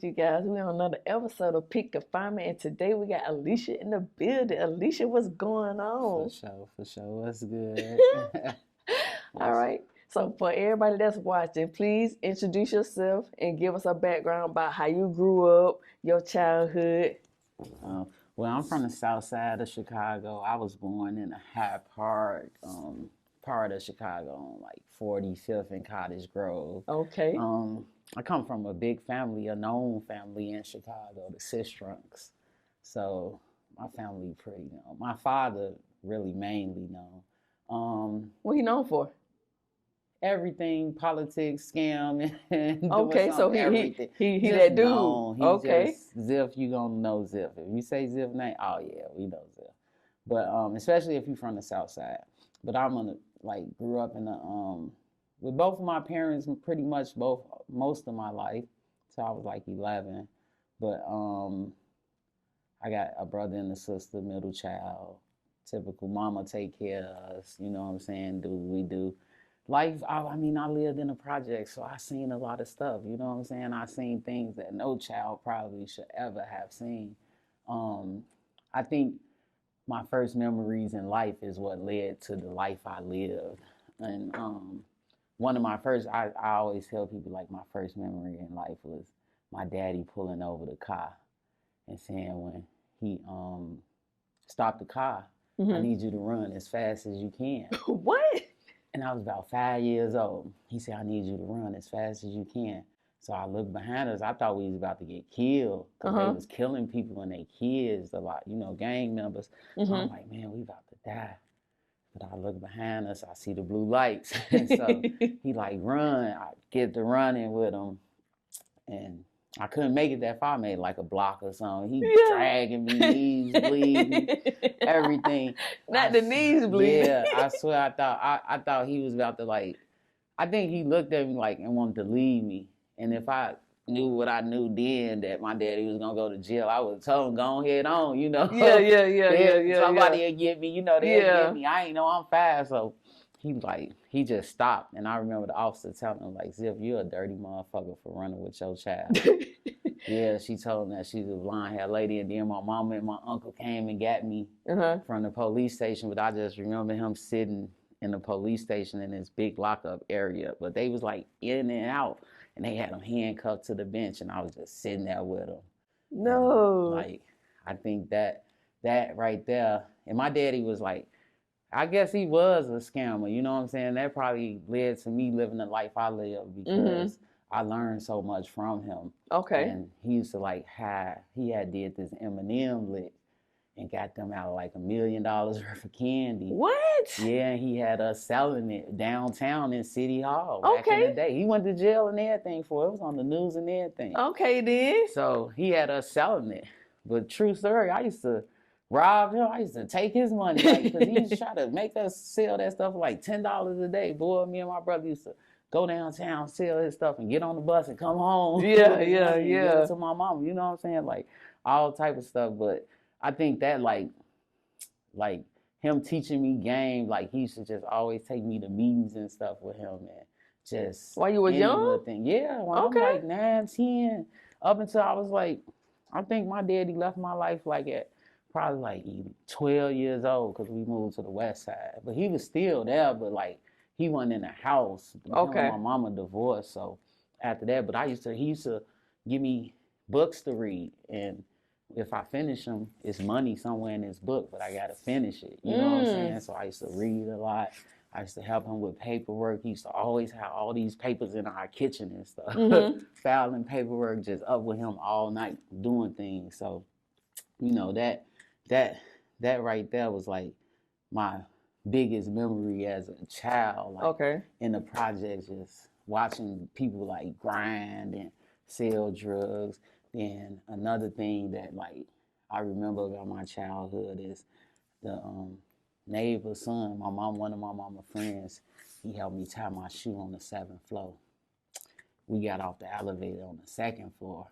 you guys. We're on another episode of Confinement, and today we got Alicia in the building. Alicia, what's going on? For sure. What's good? All right. So for everybody that's watching, please introduce yourself and give us a background about how you grew up, your childhood. Well, I'm from the south side of Chicago. I was born in a high part of Chicago, on like 45th and Cottage Grove. Okay. I come from a big family, a known family in Chicago, the Sistrunks. So my family pretty known. My father really mainly known. What he known for? Everything, politics, scam, and okay, so everything. He that dude. Okay. Just, Ziff, you gonna know Ziff. If you say Ziff name, oh yeah, we know Ziff. But especially if you're from the south side. But I'm gonna grew up in the with both of my parents pretty much most of my life. So I was like 11. But I got a brother and a sister, middle child. Typical mama take care of us, you know what I'm saying, do what we do. Life, I lived in a project, so I seen a lot of stuff, you know what I'm saying? I seen things that no child probably should ever have seen. I think my first memories in life is what led to the life I lived. And one of my first, I always tell people my first memory in life was my daddy pulling over the car and saying when he stopped the car, I need you to run as fast as you can. What? And I was about 5 years old. He said, I need you to run as fast as you can. So I looked behind us. I thought we was about to get killed because they was killing people and their kids a lot, gang members. So I'm like, man, we about to die. But I look behind us. I see the blue lights. And so he run. I get to running with him. And I couldn't make it that far. I made a block or something. He dragging me, knees bleeding, everything. Not the knees bleeding. Yeah, I swear I thought he was about to I think he looked at me and wanted to leave me. And if I knew what I knew then, that my daddy was gonna go to jail, I would have told him, go ahead on, Yeah. Somebody will get me, they'll get me. I ain't know I'm fast, so he just stopped. And I remember the officer telling him, Ziff, you're a dirty motherfucker for running with your child. Yeah, she told him that she's a blonde-haired lady, and then my mama and my uncle came and got me from the police station. But I just remember him sitting in the police station in this big lockup area. But they was in and out, and they had him handcuffed to the bench, and I was just sitting there with him. No. And, I think that right there, and my daddy was I guess he was a scammer, you know what I'm saying? That probably led to me living the life I live because I learned so much from him. Okay. And he used to he had did this M&M lick and got them out of $1 million worth of candy. What? Yeah, and he had us selling it downtown in City Hall back in the day. He went to jail and everything for it. It was on the news and everything. Okay, then. So he had us selling it. But true story, I used to rob him. I used to take his money because he used to try to make us sell that stuff for $10 a day. Boy, me and my brother used to go downtown, sell his stuff, and get on the bus and come home. Yeah. Give it to my mama. You know what I'm saying? All type of stuff. But I think that him teaching me game, he used to just always take me to meetings and stuff with him and just. While you was young? Yeah, when I'm 9, 10, up until I was I think my daddy left my life at probably 12 years old because we moved to the west side. But he was still there, but he wasn't in the house. Okay. My mama divorced, so after that, but he used to give me books to read, and if I finish them, it's money somewhere in this book, but I gotta finish it. You know what I'm saying? So I used to read a lot. I used to help him with paperwork. He used to always have all these papers in our kitchen and stuff. Filing paperwork, just up with him all night doing things. So, that right there was my biggest memory as a child. In the projects, just watching people grind and sell drugs. Then another thing that I remember about my childhood is the neighbor's son, one of my mama friends, he helped me tie my shoe on the 7th floor. We got off the elevator on the 2nd floor.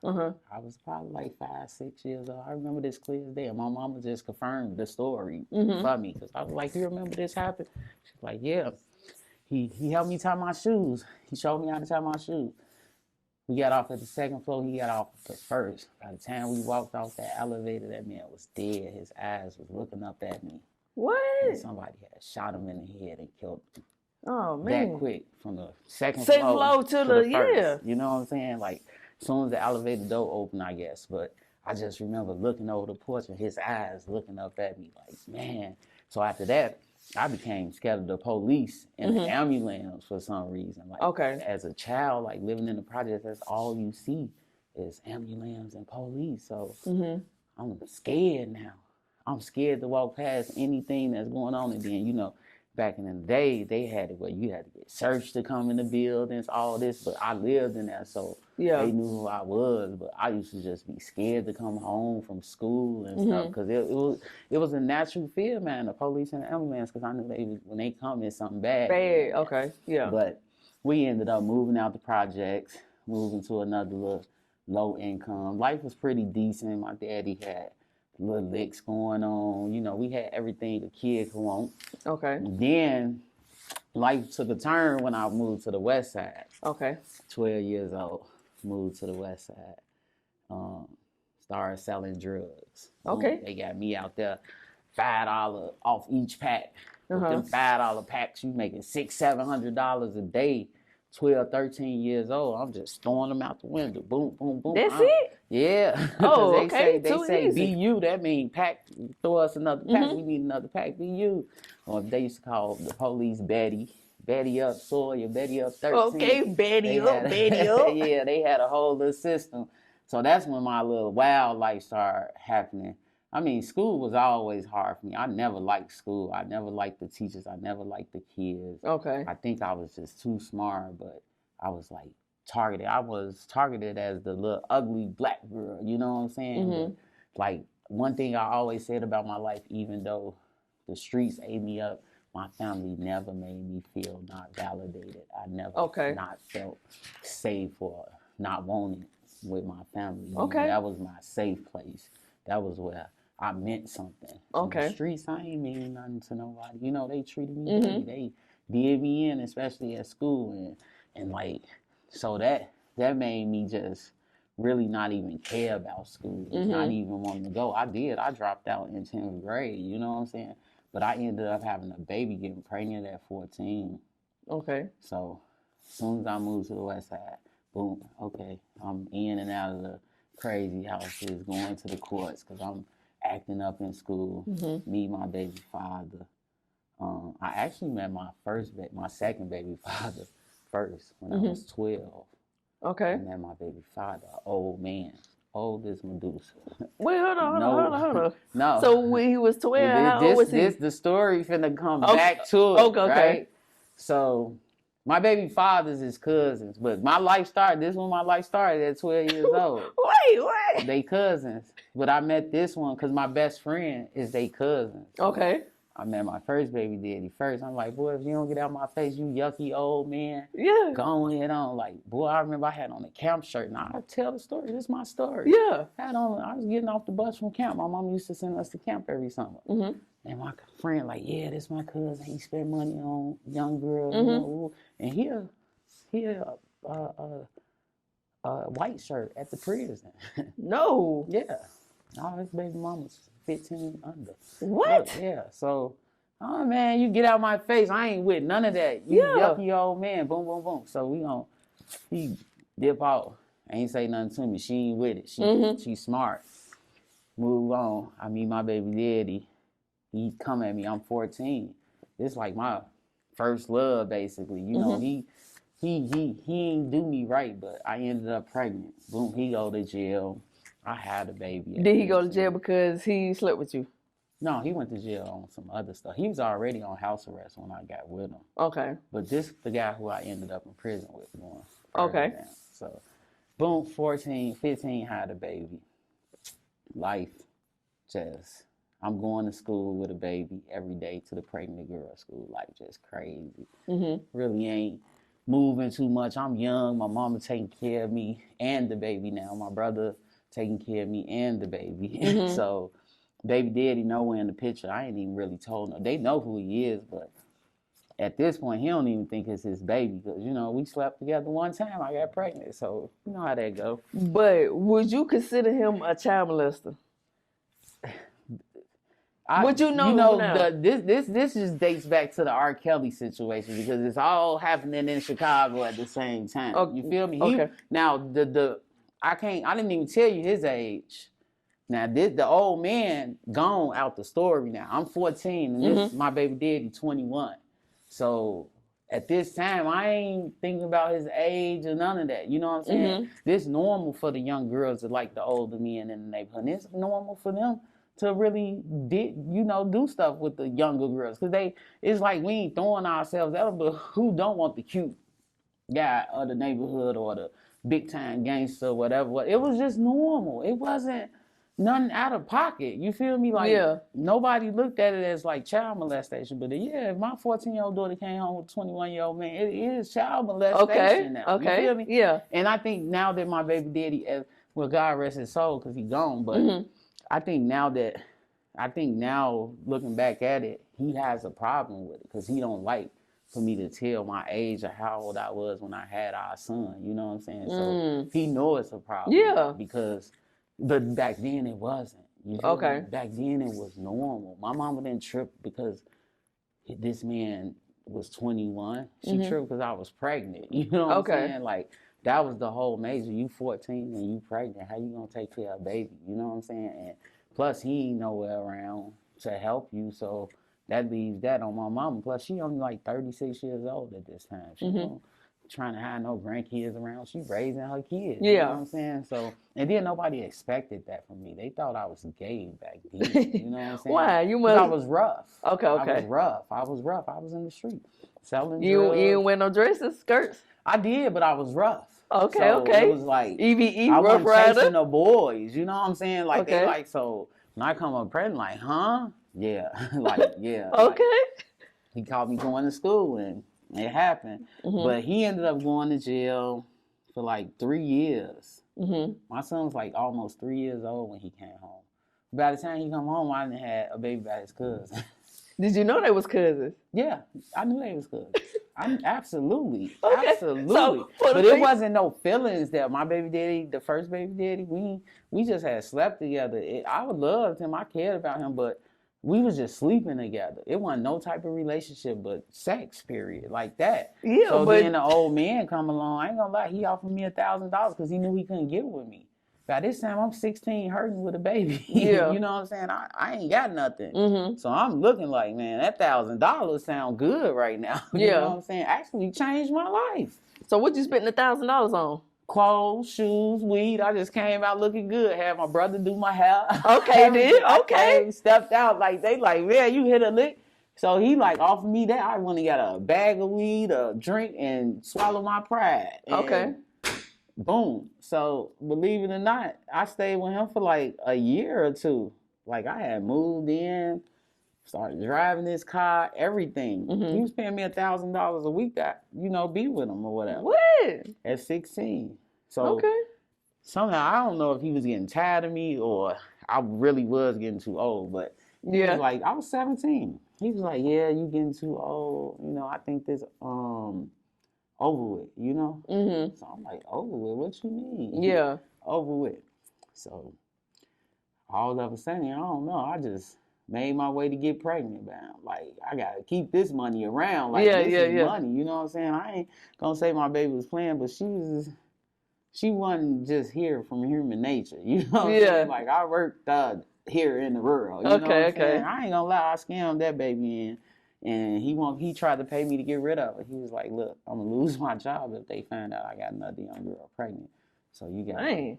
I was probably 5, 6 years old. I remember this clear as day. And my mama just confirmed the story for me. Because I was you remember this happened? She's like, yeah. He helped me tie my shoes. He showed me how to tie my shoes. We got off at the second floor. He got off at the first. By the time we walked off that elevator, that man was dead. His eyes was looking up at me. What? And somebody had shot him in the head and killed him. Oh man. That quick from the second Floor floor to the first. yeah. You know what I'm saying? Like, as soon as the elevator door opened, I guess. But I just remember looking over the porch and his eyes looking up at me like, man. So after that, I became scared of the police and the ambulance for some reason. Like, as a child, like living in the projects, that's all you see is ambulance and police. So I'm scared now. I'm scared to walk past anything that's going on. And then, you know, back in the day, they had it where you had to get searched to come in the buildings, all this. But I lived in that, so they knew who I was. But I used to just be scared to come home from school and stuff because it was a natural fear, man, the police and the ambulance, because I knew when they come, it's something bad. But we ended up moving out the projects, moving to another little low income. Life was pretty decent. My daddy had little licks going on. You know, we had everything the kid could want. Then life took a turn when I moved to the west side. 12 years old, moved to the west side. Started selling drugs. They got me out there, $5 off each pack. With them $5 packs, you making $600-$700 a day. 12, 13 years old, I'm just throwing them out the window. Boom, boom, boom. That's it? Yeah. Oh, they Too say easy. BU, that means pack, throw us another pack, we need another pack, BU. Or they used to call the police Betty. Betty up Sawyer, Betty up 13. Betty up. Yeah, they had a whole little system. So that's when my little wild life started happening. I mean, school was always hard for me. I never liked school. I never liked the teachers. I never liked the kids. I think I was just too smart, but I was like targeted. I was targeted as the little ugly black girl, you know what I'm saying? But, like, one thing I always said about my life, even though the streets ate me up, my family never made me feel not validated. I never not felt safe or not wanted with my family. You know, that was my safe place. That was where I meant something. In the streets, I ain't mean nothing to nobody. You know, they treated me dirty. They did me in, especially at school. And like, so that made me just really not even care about school, not even wanting to go. I dropped out in 10th grade, you know what I'm saying? But I ended up having a baby, getting pregnant at 14. So as soon as I moved to the west side, boom, I'm in and out of the crazy houses, going to the courts because I'm acting up in school, meet my baby father. I actually met my second baby father first when I was 12. I met my baby father, an old man, old as Medusa. Wait, hold on. No. So when he was 12, how old was he? The story finna come back to it, right? So my baby father's his cousins, but my life started, this when my life started at 12 years old. Wait, what? They cousins. But I met this one because my best friend is they cousin. I met my first baby daddy first. I'm like, boy, if you don't get out my face, you yucky old man. Go ahead on. Like, boy, I remember I had on a camp shirt. Now I tell the story. This is my story. I was getting off the bus from camp. My mom used to send us to camp every summer. And my friend, like, yeah, this my cousin. He spent money on young girls. You know, and he a white shirt at the prison. No. Yeah. Oh, his baby mama's 15 under. What? Look, yeah. So, oh man, you get out my face. I ain't with none of that. You yucky old man. Boom, boom, boom. So he dip out. Ain't say nothing to me. She ain't with it. She smart. Move on. I meet my baby daddy. He come at me. I'm 14. It's like my first love, basically. You know, he ain't do me right, but I ended up pregnant. Boom, he go to jail. I had a baby. Did he go to jail because he slept with you? No, he went to jail on some other stuff. He was already on house arrest when I got with him. But the guy who I ended up in prison with going. So, boom, 14, 15, had a baby. Life just, I'm going to school with a baby every day to the pregnant girl school. Like, just crazy. Really ain't moving too much. I'm young. My mama taking care of me and the baby now. My brother taking care of me and the baby. So baby daddy nowhere in the picture. I ain't even really told them. They know who he is, but at this point, he don't even think it's his baby because, you know, we slept together one time. I got pregnant. So, you know how that go. But would you consider him a child molester? What you know now? This just dates back to the R. Kelly situation because it's all happening in Chicago at the same time. Okay. You feel me? Okay. Now I didn't even tell you his age. Now the old man gone out the story now. I'm 14 and this my baby daddy 21. So at this time I ain't thinking about his age or none of that. You know what I'm saying? This normal for the young girls to like the older men in the neighborhood. It's normal for them to really do stuff with the younger girls. Cause it's like we ain't throwing ourselves out, but who don't want the cute guy of the neighborhood or the big time gangster or whatever. It was just normal. It wasn't nothing out of pocket. You feel me? Like nobody looked at it as like child molestation. But if my 14-year-old daughter came home with a 21-year-old man, it is child molestation now. Okay. You feel me? Yeah. And I think now that my baby daddy, well, God rest his soul because he gone, but I think now looking back at it, he has a problem with it because he don't like for me to tell my age or how old I was when I had our son. You know what I'm saying? So he knows it's a problem. Yeah. But back then it wasn't. You feel Okay. me? Back then it was normal. My mama didn't trip because this man was 21. She tripped because I was pregnant. You know what I'm saying? Like, that was the whole major. You 14 and you pregnant. How you gonna take care of a baby? You know what I'm saying? And plus, he ain't nowhere around to help you. So that leaves that on my mama. Plus, she only like 36 years old at this time. She don't trying to have no grandkids around. She raising her kids. You know what I'm saying? So, and then nobody expected that from me. They thought I was gay back then. You know what I'm saying? Why? Because I was rough. Okay. I was rough. I was in the street selling drugs. You didn't wear no dresses, skirts? I did, but I was rough. Okay, so It was like EVE, I Rough wasn't Rider. chasing the boys. You know what I'm saying? Like they like so when I come up pregnant, like, huh? Yeah, like yeah. Okay. Like, he caught me going to school and it happened, but he ended up going to jail for like 3 years. My son was like almost 3 years old when he came home. By the time he come home, I done had a baby by his cousin. Did you know they was cousins? Yeah, I knew they was cousins. Absolutely. So, but it wasn't no feelings there. My baby daddy, the first baby daddy, we just had slept together. I loved him. I cared about him, but we was just sleeping together. It wasn't no type of relationship, but sex, period, like that. Yeah, so then the old man come along. I ain't gonna lie, he offered me $1,000 because he knew he couldn't get with me. By this time, I'm 16, hurting with a baby. Yeah. You know what I'm saying? I ain't got nothing. So I'm looking like, man, that $1,000 sound good right now. You know what I'm saying? Actually changed my life. So what you spent the $1,000 on? Clothes, shoes, weed. I just came out looking good. Had my brother do my hair. Okay, then. Okay. Stepped out like they like, man, you hit a lick. So he like offered me that. I went and got a bag of weed, a drink, and swallowed my pride. And boom. So believe it or not, I stayed with him for like a year or two. Like I had moved in, started driving his car, everything. He was paying me $1,000 a week to, be with him or whatever. What? At 16. So somehow I don't know if he was getting tired of me or I really was getting too old, but he was like, I was 17. He was like, yeah, you getting too old. I think this over with, So I'm like, over with? What you mean? Yeah. Over with. So all of a sudden, I don't know. I just made my way to get pregnant, man. Like, I got to keep this money around. Like, this is money. You know what I'm saying? I ain't going to say my baby was playing, but she wasn't just here from human nature. You know what I'm saying? Like, I worked here in the world. You know what I'm saying? I ain't going to lie. I scammed that baby in. And he tried to pay me to get rid of it. He was like, look, I'm going to lose my job if they find out I got another young girl pregnant. So you got to,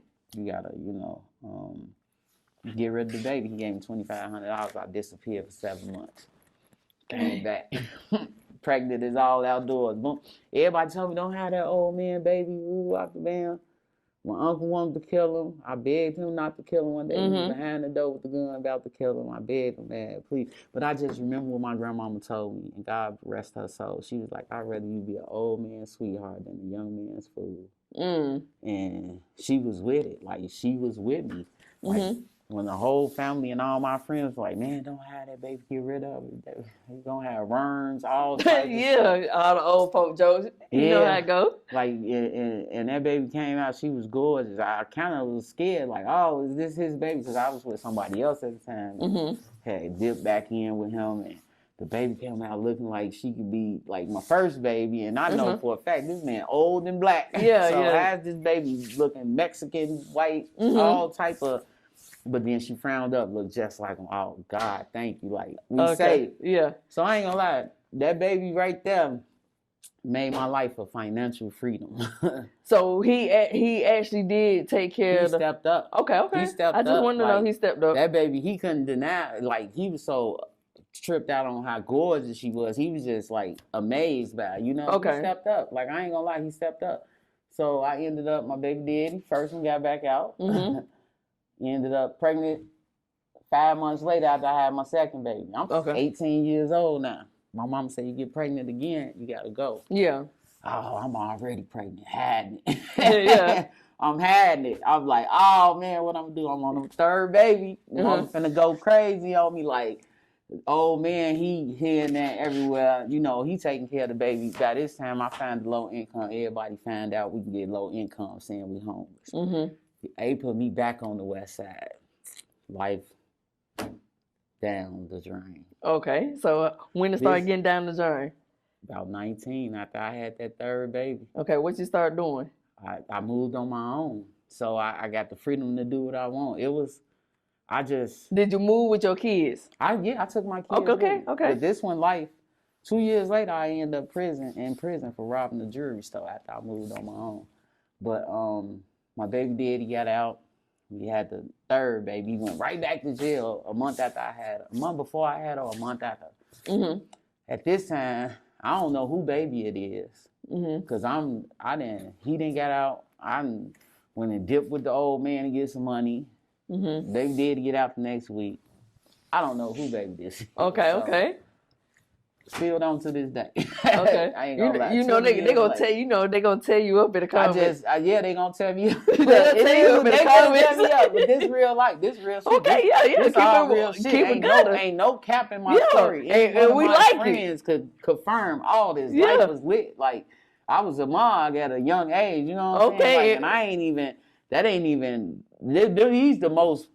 get rid of the baby. He gave me $2,500. I disappeared for 7 months. Came back. Pregnant is all outdoors. Boom. Everybody told me, don't have that old man baby. Woo, out the band. My uncle wanted to kill him. I begged him not to kill him one day. He was behind the door with the gun about to kill him. I begged him, man, please. But I just remember what my grandmama told me, and God rest her soul. She was like, I'd rather you be an old man's sweetheart than a young man's fool. And she was with it. Like, she was with me. Like, when the whole family and all my friends were like, man, don't have that baby, get rid of it. He's gonna have worms, all types of stuff. Yeah, all the old folk jokes. You know how Yeah, it go. like and that baby came out. She was gorgeous. I kind of was scared, like, oh, is this his baby? Because I was with somebody else at the time. Mm-hmm. Had dipped back in with him, and the baby came out looking like she could be like my first baby. And I know for a fact this man old and black. Yeah, so yeah. as this baby looking Mexican, white, all type of. But then she frowned up, looked just like him. Oh God, thank you. Like we say. Yeah. So I ain't gonna lie, that baby right there made my life a financial freedom. So he actually did take care He of the... stepped up. Okay. He stepped up. I just wanted to know he stepped up. That baby, he couldn't deny. Like he was so tripped out on how gorgeous she was. He was just like amazed by it, you know. Okay. He stepped up. Like I ain't gonna lie, he stepped up. So I ended up, my baby daddy, first one got back out. Mm-hmm. He ended up pregnant 5 months later after I had my second baby. I'm 18 years old now. My mama said, you get pregnant again, you gotta go. Yeah. Oh, I'm already pregnant. Hiding it. Yeah. I'm hiding it. I'm like, oh man, what I'm gonna do? I'm on the third baby. I'm finna go crazy on me. Like, oh man, he here and there everywhere. You know, he taking care of the baby. By this time, I found the low income. Everybody found out we can get low income saying we homeless. Mm-hmm. They put me back on the west side. Life down the drain. Okay, so when it started getting down the drain? About 19 after I had that third baby. Okay, what you start doing? I moved on my own. So I got the freedom to do what I want. Did you move with your kids? I took my kids. Okay. But this one, life, 2 years later, I ended up in prison for robbing the jewelry store after I moved on my own. But my baby daddy got out. We had the third baby. He went right back to jail a month after I had her. A month before I had her, a month after. Mm-hmm. At this time, I don't know who baby it is. Cause he didn't get out. I went and dipped with the old man to get some money. Baby daddy get out the next week. I don't know who baby this is. Okay. Still don't to this day. Okay. I ain't gonna lie. You know they gonna tell they gonna tell you up in the comments. They gonna tell me up. They gonna tell me up. But this real life, this real shit. Okay, This all real shit. Ain't no cap in my story. And we like friends could confirm all this. Life was lit. Like I was a mom at a young age. You know what I'm saying? Like, and I ain't even. That ain't even. These the most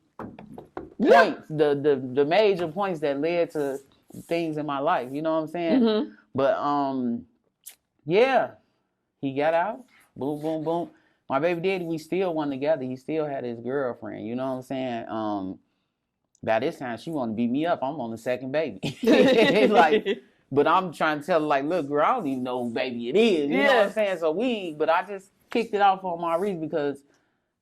points. The major points that led to things in my life, you know what I'm saying? But he got out, boom, boom, boom. My baby daddy, we still went together. He still had his girlfriend, you know what I'm saying? By this time, she wanted to beat me up. I'm on the second baby. But I'm trying to tell her, like, look, girl, I don't even know who baby it is. You know what I'm saying? But I just kicked it off on Maurice because,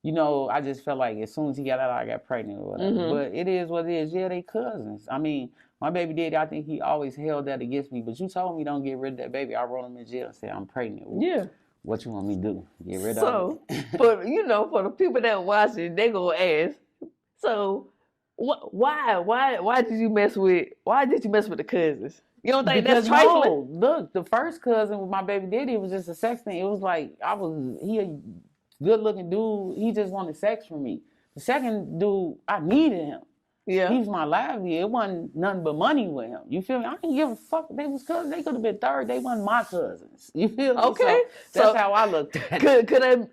you know, I just felt like as soon as he got out, I got pregnant or whatever. But it is what it is. Yeah, they cousins. I mean, my baby daddy, I think he always held that against me. But you told me don't get rid of that baby. I wrote him in jail and said, I'm pregnant. What you want me to do? Get rid of it? So, for the people that watch it, they gonna ask, so why did you mess with the cousins? You don't think that's trifling? No, look, the first cousin with my baby daddy, it was just a sex thing. It was like, he a good looking dude. He just wanted sex from me. The second dude, I needed him. Yeah. He was my livelihood. It wasn't nothing but money with him. You feel me? I didn't give a fuck. They was cousins. They could have been third. They wasn't my cousins. You feel me? Okay. So that's how I looked at it.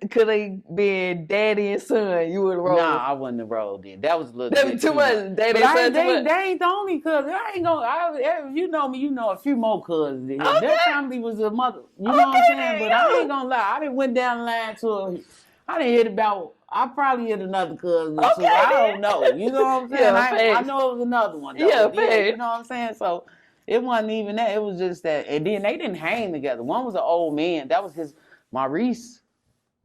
Could they be daddy and son? You would have rolled? Nah, I wouldn't have rolled in. That was a little bit too much. Daddy and son too much. They ain't the only cousin. I ain't gonna. You know me. You know a few more cousins. Okay. Their family was a mother. You know what I'm saying? But I ain't gonna lie. I didn't went down the line I didn't hit about. I probably hit another cousin or two. I don't know. You know what I'm saying? I know it was another one. Though. Yeah, fair. You know what I'm saying? So it wasn't even that. It was just that. And then they didn't hang together. One was an old man. That was Maurice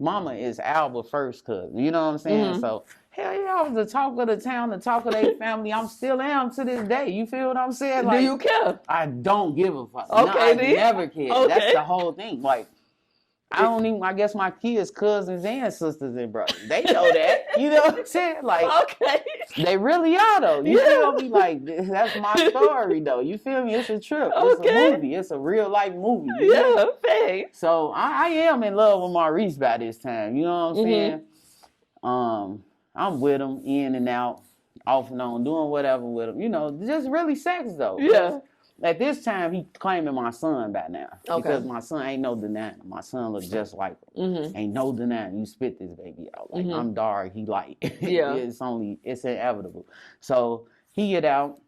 mama is Alba's first cousin. You know what I'm saying? So hell yeah, I was the talk of the town, the talk of their family. I'm still am to this day. You feel what I'm saying? Like, do you care? I don't give a fuck. Okay, no, I never cared. Okay. That's the whole thing. Like, I guess my kids, cousins and sisters and brothers, they know that. You know what I'm saying? Like, okay. They really are though. You feel me? Like, that's my story though. You feel me? It's a trip. It's a movie. It's a real life movie. Yeah, okay. So I am in love with Maurice by this time. You know what I'm saying? I'm with him in and out. off and on, doing whatever with him. You know, just really sex though. Yeah. At this time, he claiming my son by now. Okay. Because my son ain't no denying. My son look just like him. Ain't no denying. You spit this baby out. Like, I'm dark, he light. Yeah. It's inevitable. So he get out,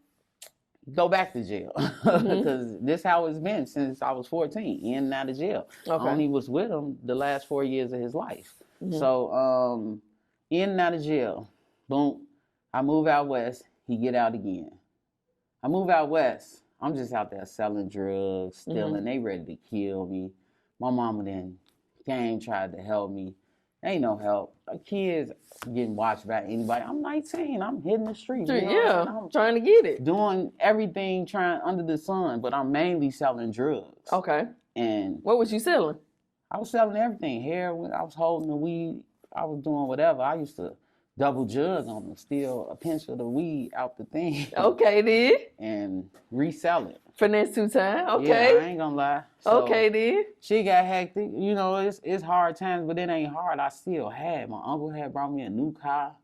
go back to jail. Because this how it's been since I was 14, in and out of jail. Okay. I only was with him the last 4 years of his life. So in and out of jail. Boom. I move out west, he get out again. I move out west. I'm just out there selling drugs, stealing. They ready to kill me. My mama then came, tried to help me. Ain't no help. Kids getting watched by anybody. I'm 19. I'm hitting the street. You know? Yeah, I'm trying to get it. Doing everything trying under the sun, but I'm mainly selling drugs. Okay. And what was you selling? I was selling everything. Heroin. I was holding the weed. I was doing whatever. I used to double jug on them, steal a pinch of the weed out the thing. Okay, then. And resell it. Finesse 2 times. Okay. Yeah, I ain't gonna lie. So, okay, then. She got hectic. You know, it's hard times, but it ain't hard. I still had. My uncle had brought me a new car.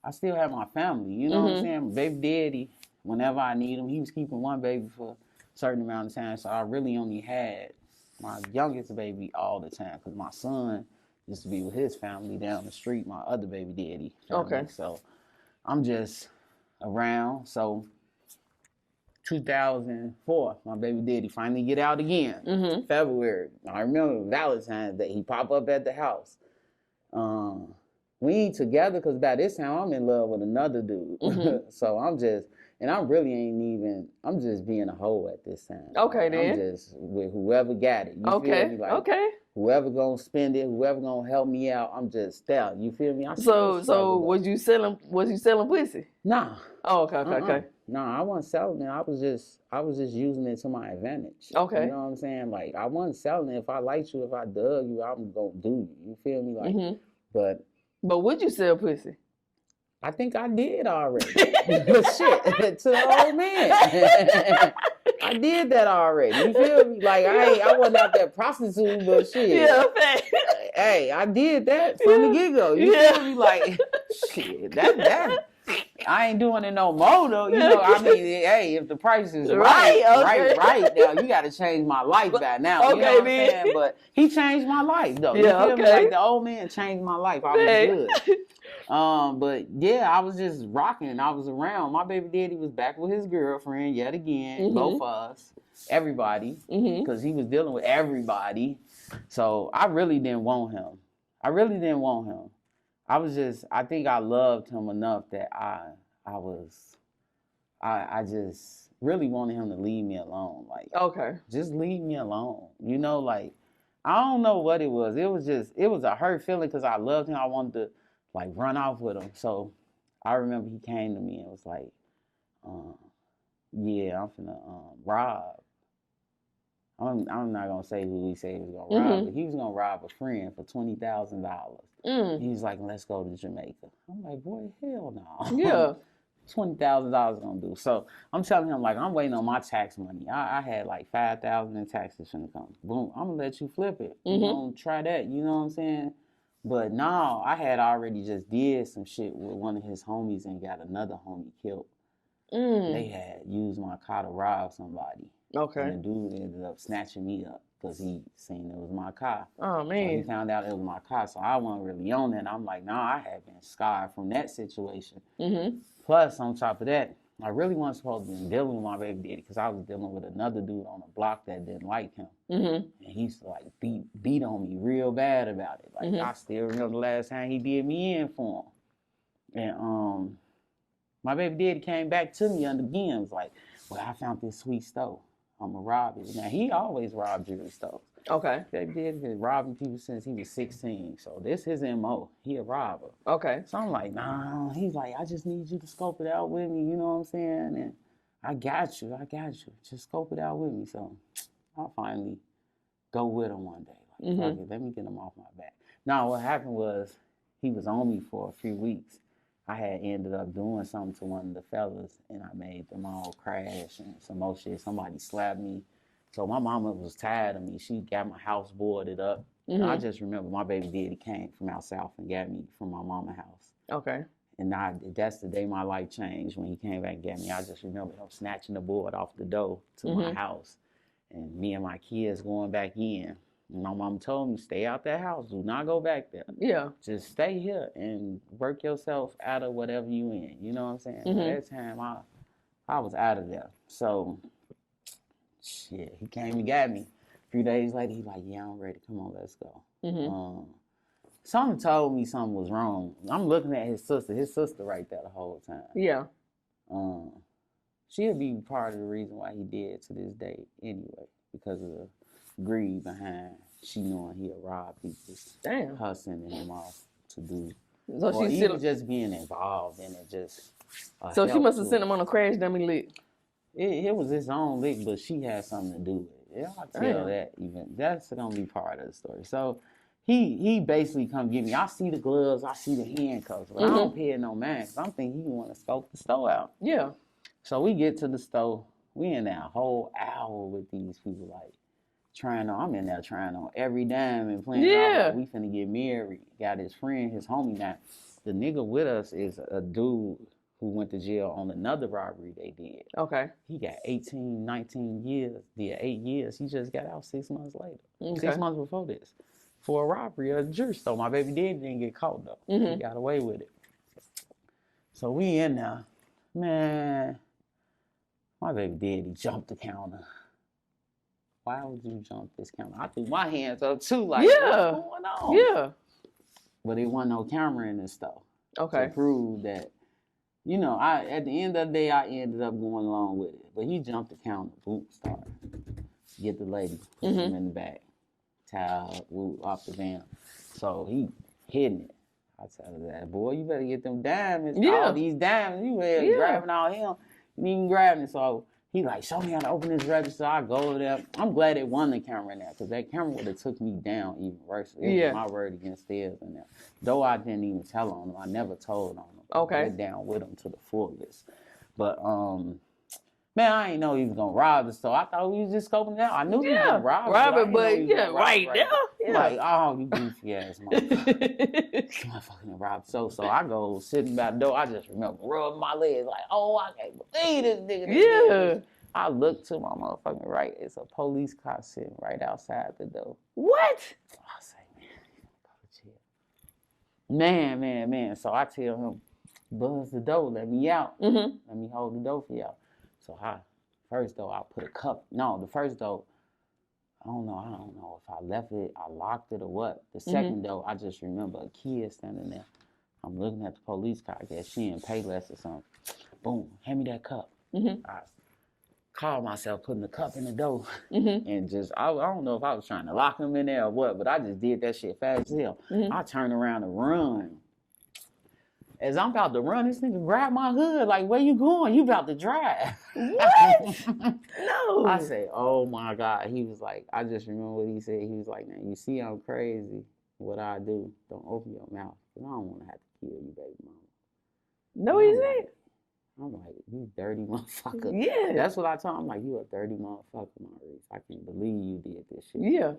I still had my family. You know what I'm saying? Baby daddy, whenever I need him, he was keeping one baby for a certain amount of time. So I really only had my youngest baby all the time because my son used to be with his family down the street, my other baby daddy family. Okay. So I'm just around. So 2004, my baby daddy finally get out again. February. I remember Valentine's Day. He pop up at the house. We ain't together because by this time I'm in love with another dude. So I'm just being a hoe at this time. Okay, then. I'm just with whoever got it. You feel me? Like, whoever gonna spend it, whoever gonna help me out, I'm just there. You feel me? So was you selling pussy? Nah. Oh, okay. No, I wasn't selling it. I was just using it to my advantage. Okay. You know what I'm saying? Like, I wasn't selling it. If I liked you, if I dug you, I'm gonna do you. You feel me? Like, But would you sell pussy? I think I did already. Shit, to the old man. I did that already. You feel me? Like, I wasn't out there prostituting, but shit. Yeah, hey, I did that from the get-go. You feel me? Like, shit, that I ain't doing it no more though. You know, I mean, hey, if the price is right now, you got to change my life by now. You know what I'm saying? But he changed my life though. You feel me? Like the old man changed my life. I was good. But yeah, I was just rocking. I was around. My baby daddy was back with his girlfriend yet again. Both of us, everybody, because he was dealing with everybody. So I really didn't want him. I think I loved him enough that I just really wanted him to leave me alone. Like, just leave me alone. You know, like, I don't know what it was. It was a hurt feeling because I loved him. I wanted to, like, run off with him. So I remember he came to me and was like, yeah, I'm finna rob. I'm not gonna say who he said he was gonna rob, but he was gonna rob a friend for $20,000. He was like, let's go to Jamaica. I'm like, boy, hell no. Yeah. $20,000 gonna do. So I'm telling him, like, I'm waiting on my tax money. I had like $5,000 in taxes finna come. Boom, I'm gonna let you flip it. You gonna try that, you know what I'm saying? But no, I had already just did some shit with one of his homies and got another homie killed. They had used my car to rob somebody. Okay. And the dude ended up snatching me up because he seen it was my car. Oh, man. So he found out it was my car, so I wasn't really on it. I'm like, nah, I had been scarred from that situation. Plus, on top of that, I really wasn't supposed to be dealing with my baby daddy because I was dealing with another dude on the block that didn't like him. And he used to, like, beat on me real bad about it. Like, I still remember the last time he did me in for him. And my baby daddy came back to me again. Was like, well, I found this sweet stove. I'm going to rob it. Now, he always robbed jewelry stores. Okay. Baby daddy been robbing people since he was 16. So this his MO. He a robber. Okay. So I'm like, nah. He's like, I just need you to scope it out with me. You know what I'm saying? And I got you. Just scope it out with me. So I finally go with him one day. Like, fuck it, let me get him off my back. Now, what happened was he was on me for a few weeks. I had ended up doing something to one of the fellas, and I made them all crash and some more shit. Somebody slapped me. So my mama was tired of me. She got my house boarded up. I just remember my baby daddy came from out south and got me from my mama's house. Okay. And that's the day my life changed when he came back and got me. I just remember him snatching the board off the door to my house, and me and my kids going back in. And my mom told me, stay out that house. Do not go back there. Yeah. Just stay here and work yourself out of whatever you in. You know what I'm saying? By that time, I was out of there. So, shit, he came and got me. A few days later, he like, yeah, I'm ready. Come on, let's go. Something told me something was wrong. I'm looking at his sister right there the whole time. Yeah. She'll be part of the reason why he did to this day anyway, because of the greed behind she knowing he'll rob people. Damn. Her sending him off to do. So or she even just being involved in it, just. So she must have sent him on a crash dummy lick. It was his own lick, but she had something to do with it. Yeah, I'll tell that even. That's gonna be part of the story. So he basically come get me. I see the gloves, I see the handcuffs, but I don't pay no man, because I'm thinking he want to scope the store out. Yeah. So we get to the store. We in there a whole hour with these people, like I'm in there trying on every dime and playing. Yeah. Like we finna get married. Got his friend, his homie now. The nigga with us is a dude who went to jail on another robbery they did. Okay. He got 18, 19 years, did 8 years. He just got out 6 months later. Okay. 6 months before this. For a robbery at a jury store. My baby daddy didn't get caught though. He got away with it. So we in there. Man, my baby daddy jumped the counter. Why would you jump this counter? I threw my hands up too, like, what's going on? Yeah. But there wasn't no camera in this stuff. Okay. To prove that, you know, at the end of the day, I ended up going along with it. But he jumped the counter, boom, started. Get the lady, put him in the back, towel, off the van. So he hitting it. I tell her that, boy, you better get them diamonds. Yeah. All these diamonds, you better grabbing all him. You even grabbing it. So he like, show me how to open this register. I go over there. I'm glad they won the camera in there, because that camera would have took me down even worse. It was my word against theirs in there. Though I didn't even tell on them. I never told on them. Okay. I went down with them to the fullest. But, man, I didn't know he was going to rob the store. I thought we was just scoping it out. I knew he was going to rob it, but right now. Yeah. Like, oh, you goofy ass motherfucker robbed the store. So I go sitting by the door. I just remember rubbing my legs like, oh, I can't believe this nigga. Yeah. I look to my motherfucking right. It's a police car sitting right outside the door. What? I say, man, he's gonna go to jail. Man. So I tell him, buzz the door, let me out. Let me hold the door for y'all. So first door, I put a cup. No, the first door, I don't know if I left it, I locked it or what. The second door, I just remember a kid standing there. I'm looking at the police car. I guess she in Payless or something. Boom, hand me that cup. I called myself putting the cup in the door. And just, I don't know if I was trying to lock him in there or what, but I just did that shit fast as hell. I turned around and run. As I'm about to run, this nigga grabbed my hood. Like, where you going? You about to drive. What? No. I said, oh my God. He was like, I just remember what he said. He was like, now you see I'm crazy. What I do, don't open your mouth. Because I don't want to have to kill you, baby mama. No, he said. I'm like, you dirty motherfucker. Yeah. That's what I told him. I'm like, you a dirty motherfucker, Maurice. I can't believe you did this shit. Yeah.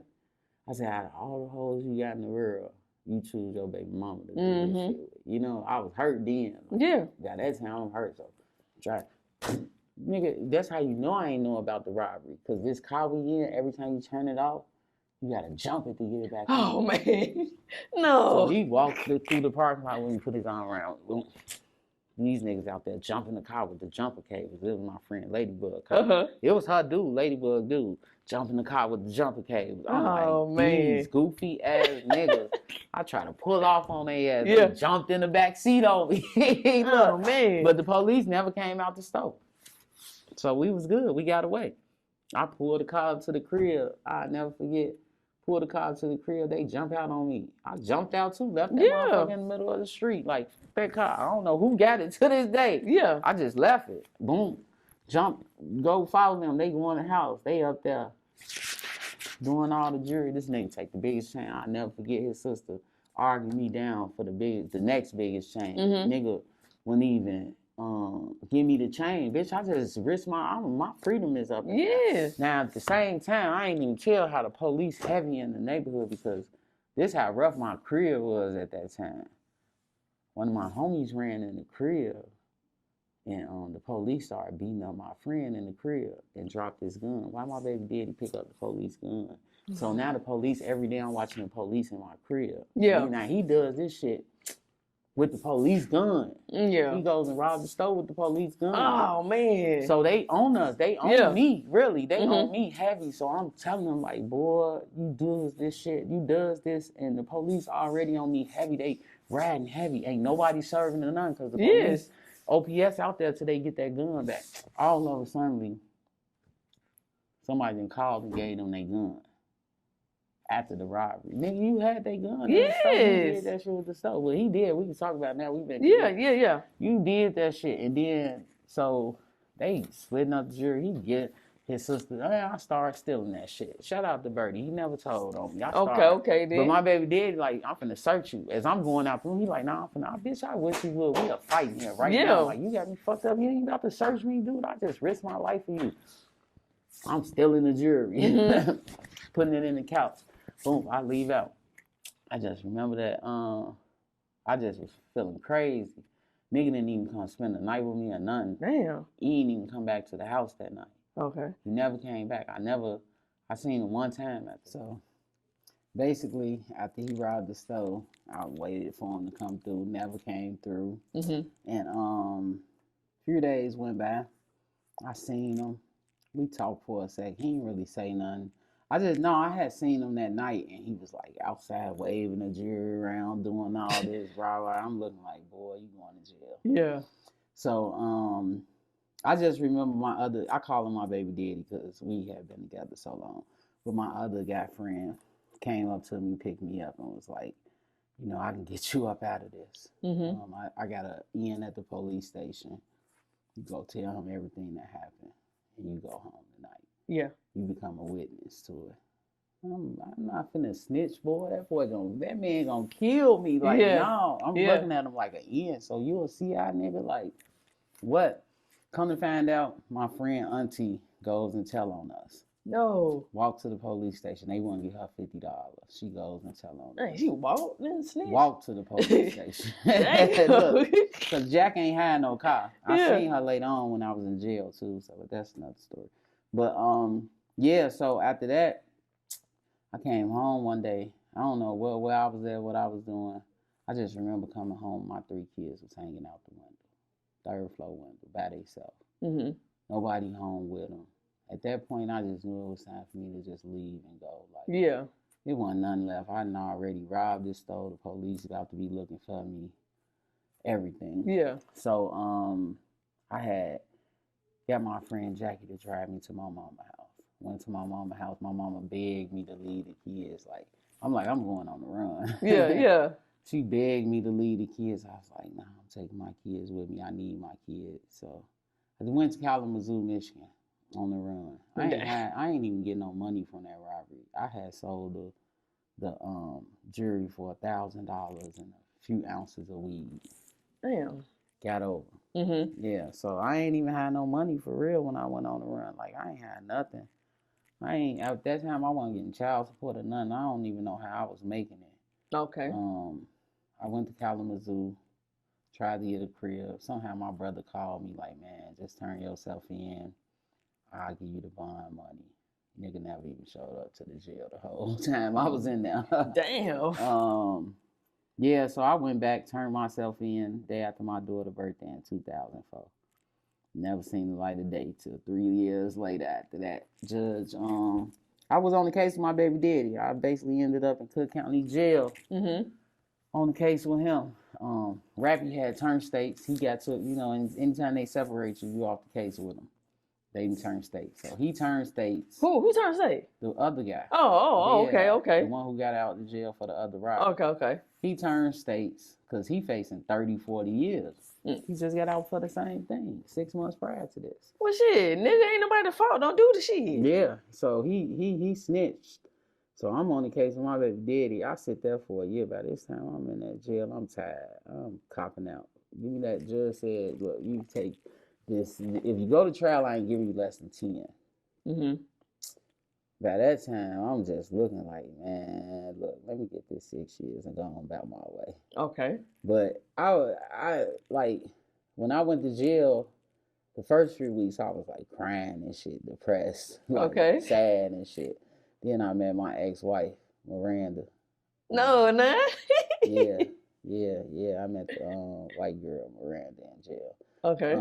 I said, out of all the hoes you got in the world, you choose your baby mama to do this shit with. You know, I was hurt then. Like, yeah. By that time, I'm hurt. So, try. Nigga, that's how you know I ain't know about the robbery. Because this car we in, every time you turn it off, you got to jump it to get it back Oh, on. man. No. So he walked through the parking lot when he put his arm around. These niggas out there jumping the car with the jumper cables. It was my friend Ladybug. It was her dude, Ladybug dude, jumping the car with the jumper cables. I'm like, man. These goofy ass niggas. I try to pull off on their ass. Yeah. They jumped in the back seat over here. Oh, man. But the police never came out the store. So we was good. We got away. I pulled the car up to the crib. I'll never forget. Pulled the car to the crib. They jumped out on me. I jumped out too. Left that motherfucker in the middle of the street. Like, that car. I don't know who got it to this day. Yeah. I just left it. Boom. Jump. Go follow them. They go in the house. They up there doing all the jury. This nigga take the biggest chain. I'll never forget his sister arguing me down for the next biggest chain. Nigga wouldn't even give me the chain. Bitch, I just risked my freedom is up. Yeah. Now, at the same time, I ain't even tell how the police heavy in the neighborhood, because this how rough my crib was at that time. one of my homies ran in the crib, and the police started beating up my friend in the crib and dropped his gun. Why my baby daddy pick up the police gun? So now the police, every day I'm watching the police in my crib. Yeah. Now he does this shit with the police gun. Yeah. He goes and robs the store with the police gun. Oh, man. So they own us. They own me, really. They own me heavy. So I'm telling them, like, boy, you does this shit. You does this. And the police already on me heavy. They riding heavy. Ain't nobody serving or nothing because the police, OPS out there till they get that gun back. All of a sudden, somebody then called and gave them their gun after the robbery. Nigga, you had that gun. Yes. He did that shit with the stove. Well, he did. We can talk about it now. We've been Yeah. You did that shit. And then, so they splitting up the jury. He get his sister. I started stealing that shit. Shout out to Birdie. He never told on me. Okay, then. But my baby did, like, I'm finna search you. As I'm going out the room, he like, nah, bitch, I wish you would. We are fighting here right now. Like, you got me fucked up. You ain't about to search me, dude. I just risked my life for you. I'm still in the jury. Putting it in the couch. Boom, I leave out. I just remember that I just was feeling crazy. Nigga didn't even come spend the night with me or nothing. Damn. He didn't even come back to the house that night. Okay. He never came back. I seen him one time after. So basically, after he robbed the store, I waited for him to come through. Never came through. And a few days went by. I seen him. We talked for a sec. He didn't really say nothing. I had seen him that night, and he was like outside waving the jury around, doing all this, rah. I'm looking like, boy, you going to jail. Yeah. So I just remember I call him my baby daddy because we had been together so long. But my other guy friend came up to me, picked me up, and was like, you know, I can get you up out of this. I got an in at the police station. You go tell him everything that happened, and you go home tonight. Yeah. You become a witness to it. I'm not finna snitch, boy. That man gonna kill me. Like, no. I'm looking at him like an in. So you a CI nigga? Like, what? Come to find out, my friend Auntie goes and tell on us. No. Walk to the police station. They want to give her $50. She goes and tell on us. She walked and snitched? Walk to the police station. Because Jack ain't had no car. I seen her later on when I was in jail, too. So that's another story. But, so after that, I came home one day. I don't know where I was at, what I was doing. I just remember coming home. My 3 kids was hanging out the window, 3rd floor window, by themselves. Nobody home with them. At that point, I just knew it was time for me to just leave and go. Like, it wasn't nothing left. I done already robbed this store. The police about to be looking for me. Everything. Yeah. So I had got my friend Jackie to drive me to my mama's house. Went to my mama's house. My mama begged me to leave the kids. I'm going on the run. Yeah. She begged me to leave the kids. I was like, nah, I'm taking my kids with me. I need my kids. So I went to Kalamazoo, Michigan on the run. I ain't even get no money from that robbery. I had sold the jury for $1,000 and a few ounces of weed. Damn. Got over. Yeah, so I ain't even had no money for real when I went on the run. Like, I ain't had nothing. At that time, I wasn't getting child support or nothing. I don't even know how I was making it. Okay. I went to Kalamazoo, tried to get a crib. Somehow my brother called me like, man, just turn yourself in. I'll give you the bond money. Nigga never even showed up to the jail the whole time I was in there. Damn. Yeah, so I went back, turned myself in day after my daughter's birthday in 2004. Never seen the light of day till 3 years later after that. Judge, I was on the case with my baby daddy. I basically ended up in Cook County Jail on the case with him. Rappy had turned states. He got to, and anytime they separate you, you off the case with him. They didn't turn states. So he turned states. Who turned states? The other guy. Okay. The one who got out of jail for the other robbery. Okay. He turned states because he facing 30, 40 years. He just got out for the same thing 6 months prior to this. Well, shit, nigga, ain't nobody's fault. Don't do the shit. Yeah, so he snitched. So I'm on the case with my baby daddy. I sit there for a year. By this time, I'm in that jail. I'm tired. I'm copping out. Give me that judge said, look, you take this. If you go to trial, I ain't giving you less than 10. by that time, I'm just looking like, man, look, let me get this 6 years and go on about my way. Okay. But I like when I went to jail, the first few weeks I was like crying and shit, depressed, like Okay. sad and shit. Then I met my ex-wife, Miranda. No, nah. Yeah, I met the white girl Miranda in jail. Okay.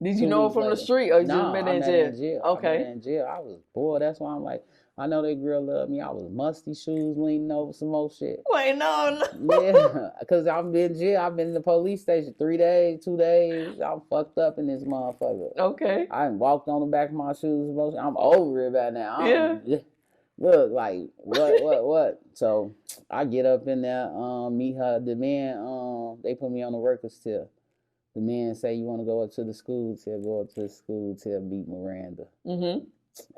Did you 2 know her weeks from the later. street or you just No, met I her in met her jail? in jail. I met her Okay. in jail. I was bored. That's why I'm like, I know that girl loved me. I was musty shoes leaning over some more shit. Wait, no. Yeah, because I've been in jail. I've been in the police station 3 days, 2 days. I'm fucked up in this motherfucker. Okay. I done walked on the back of my shoes. I'm over it by now. Yeah. Look, like, what? So I get up in there, meet her. The man, they put me on the workers tip. The man say, you want to go up to the school tip, go up to the school tip, meet Miranda. Mm-hmm.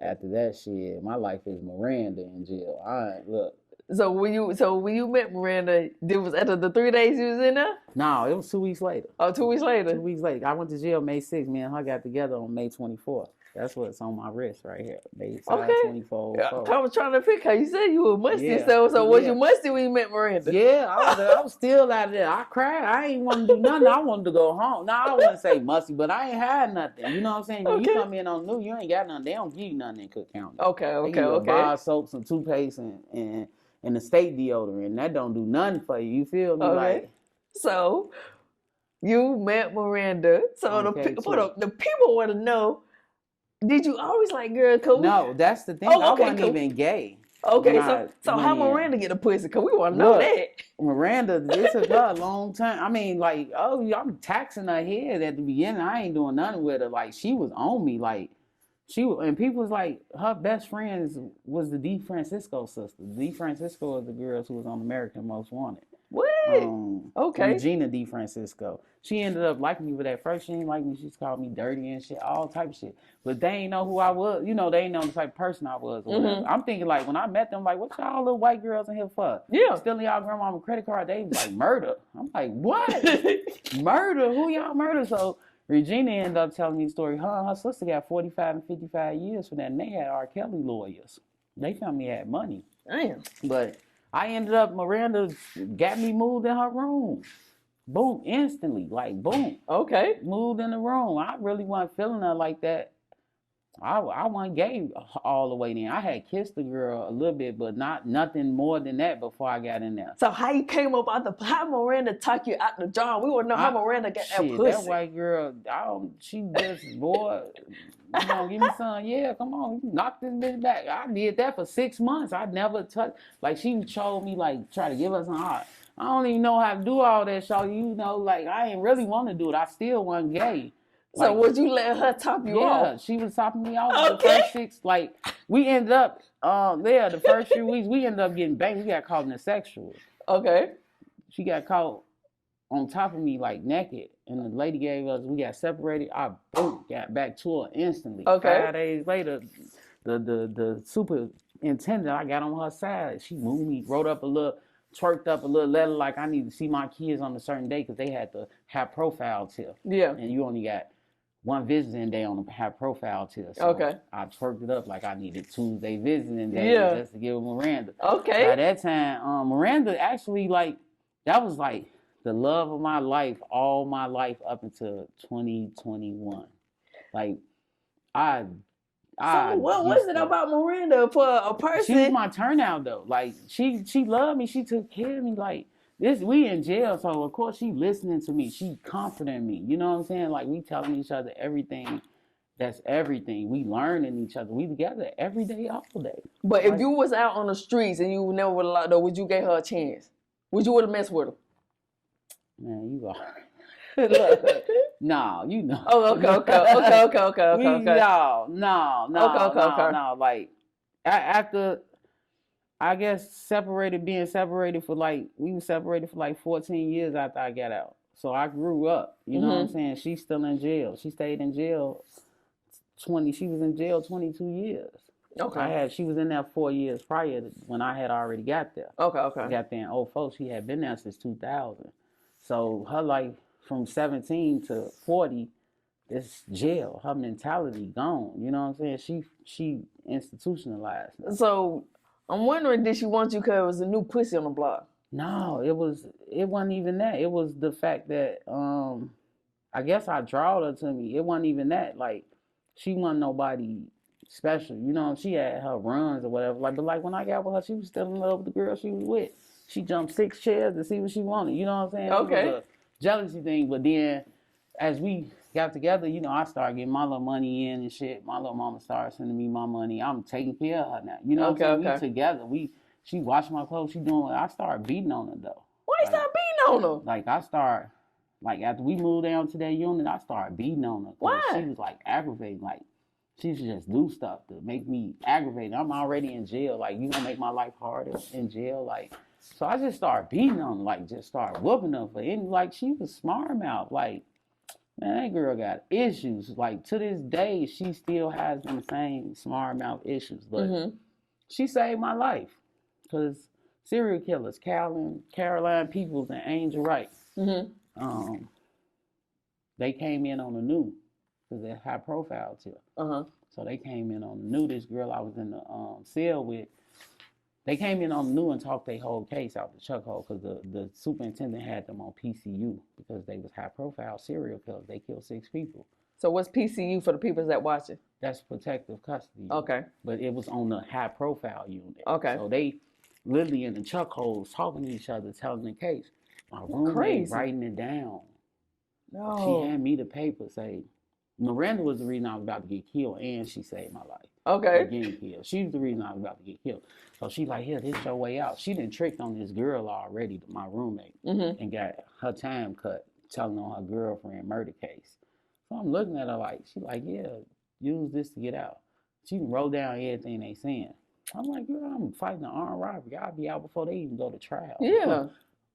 After that shit, my life is Miranda in jail. Look. So when you met Miranda, it was after the 3 days you was in there? No, it was 2 weeks later. Oh, 2 weeks later. 2 weeks later. I went to jail May 6th. Me and her got together on May 24th. That's what's on my wrist right here. May 5, Okay. 24. I was trying to pick her. You said you were musty, Yeah. so was Yeah. you musty when you met Miranda? Yeah, I was still out there. I cried. I ain't want to do nothing. I wanted to go home. No, I wouldn't say musty, but I ain't had nothing. You know what I'm saying? When you come in on new, you ain't got nothing. They don't give you nothing in Cook County. Okay. They give you a bar of soap, some toothpaste, and the state deodorant. That don't do nothing for you. You feel me? Okay. Like, so you met Miranda. So the people want to know, did you always like girls? No, that's the thing. I wasn't even gay. Okay, so how Miranda get a pussy? Because we want to know that. Miranda, this took her a long time. I mean, like, I'm taxing her head at the beginning. I ain't doing nothing with her. Like, she was on me. Like, and people was like, her best friends was the DeFrancisco sister. DeFrancisco was the girls who was on American Most Wanted. What? Okay. Regina DeFrancisco. She ended up liking me, but at first she didn't like me. She just called me dirty and shit, all type of shit. But they ain't know who I was. You know, they ain't know the type of person I was. Or whatever. I'm thinking, like, when I met them, like, what y'all little white girls in here for? Yeah. Stealing y'all grandmama credit card. They was like, murder. I'm like, what? Murder? Who y'all murder? So Regina ended up telling me the story. Her and her sister got 45 and 55 years for that. And they had R. Kelly lawyers. They found me had money. Damn. But I ended up, Miranda got me moved in her room. Boom, instantly, like boom. Okay. Moved in the room. I really wasn't feeling her like that. I wasn't gay all the way then. I had kissed the girl a little bit, but nothing more than that before I got in there. So how you came up how Miranda talk you out the jar? We want to know how Miranda got that pussy. That white girl, she just, boy, come on, give me some. Yeah, come on, knock this bitch back. I did that for 6 months. I never touched, like she showed me, like, try to give us some heart. I don't even know how to do all that, so you know, like, I ain't really want to do it. I still wasn't gay. So would you let her top you off? Yeah, she was topping me off the first 6. Like, we ended up, the first few weeks, we ended up getting banged. We got caught in a sexual. Okay. She got caught on top of me, like, naked. And the lady we got separated. I, boom, got back to her instantly. Okay. 5 days later, the superintendent, I got on her side. She moved me, twerked up a little letter like I need to see my kids on a certain day because they had to have profile till. Yeah. And you only got one visiting day on the have profile till. So okay. I twerked it up like I needed Tuesday visiting day just to give Miranda. Okay. By that time, Miranda actually, like, that was like the love of my life, all my life up until 2021. Like, so what was it about Miranda for a person? She was my turnout though. Like she loved me. She took care of me. Like this, we in jail, so of course she listening to me. She comforting me. You know what I'm saying? Like we telling each other everything. That's everything. We learning each other. We together every day, all day. But if you was out on the streets and you never would have locked up, would you give her a chance? Would you would have messed with her? Man, you are. Look, no, you know. Oh, okay. No. Like after, I guess being separated for like, we were separated for like 14 years after I got out. So I grew up. You know what I'm saying? She's still in jail. She stayed in jail she was in jail 22 years. Okay. She was in there 4 years prior to when I had already got there. Okay. I got there in 2004. She had been there since 2000. So her life from 17 to 40, it's jail. Her mentality gone. You know what I'm saying? She institutionalized. So I'm wondering, did she want you because it was a new pussy on the block? No, it wasn't even that. It was the fact that I guess I drawed her to me. It wasn't even that. Like, she wasn't nobody special. You know, she had her runs or whatever. Like, but like when I got with her, she was still in love with the girl she was with. She jumped 6 chairs to see what she wanted. You know what I'm saying? Okay. It was a jealousy thing. But then as we got together, you know, I started getting my little money in and shit. My little mama started sending me my money. I'm taking care of her now. You know what I'm saying? We together. She washed my clothes. She doing what I started beating on her though. Why you start beating on her? Like I started. Like, after we moved down to that unit, I started beating on her. Why? She was, like, aggravating. Like, she should just do stuff to make me aggravated. I'm already in jail. Like, you gonna make my life harder in jail? Like, so I just started beating on her. Like, just started whooping her for anything. Like, she was smart mouth. Like, man, that girl got issues. Like, to this day, she still has them same smart mouth issues. But she saved my life. Because serial killers, Caroline Peoples, and Angel Wright, they came in on the news because they're high profile too. So they came in on the news. This girl I was in the cell with, they came in on the news and talked their whole case out the chuck hole because the superintendent had them on PCU because they was high profile serial killers. They killed 6 people. So what's PCU for the people that watching? That's protective custody. Okay. But it was on the high profile unit. Okay. So they literally in the chuck holes talking to each other, telling the case. My roommate writing it down. No. She handed me the paper, say, Miranda was the reason I was about to get killed, and she saved my life. Okay. Getting killed. She was the reason I was about to get killed. So she like, here, this your way out. She done tricked on this girl already, my roommate, and got her time cut, telling on her girlfriend murder case. So I'm looking at her like, she like, yeah, use this to get out. She can wrote down everything they saying. I'm like, girl, I'm fighting an armed robbery. I'll be out before they even go to trial. Yeah.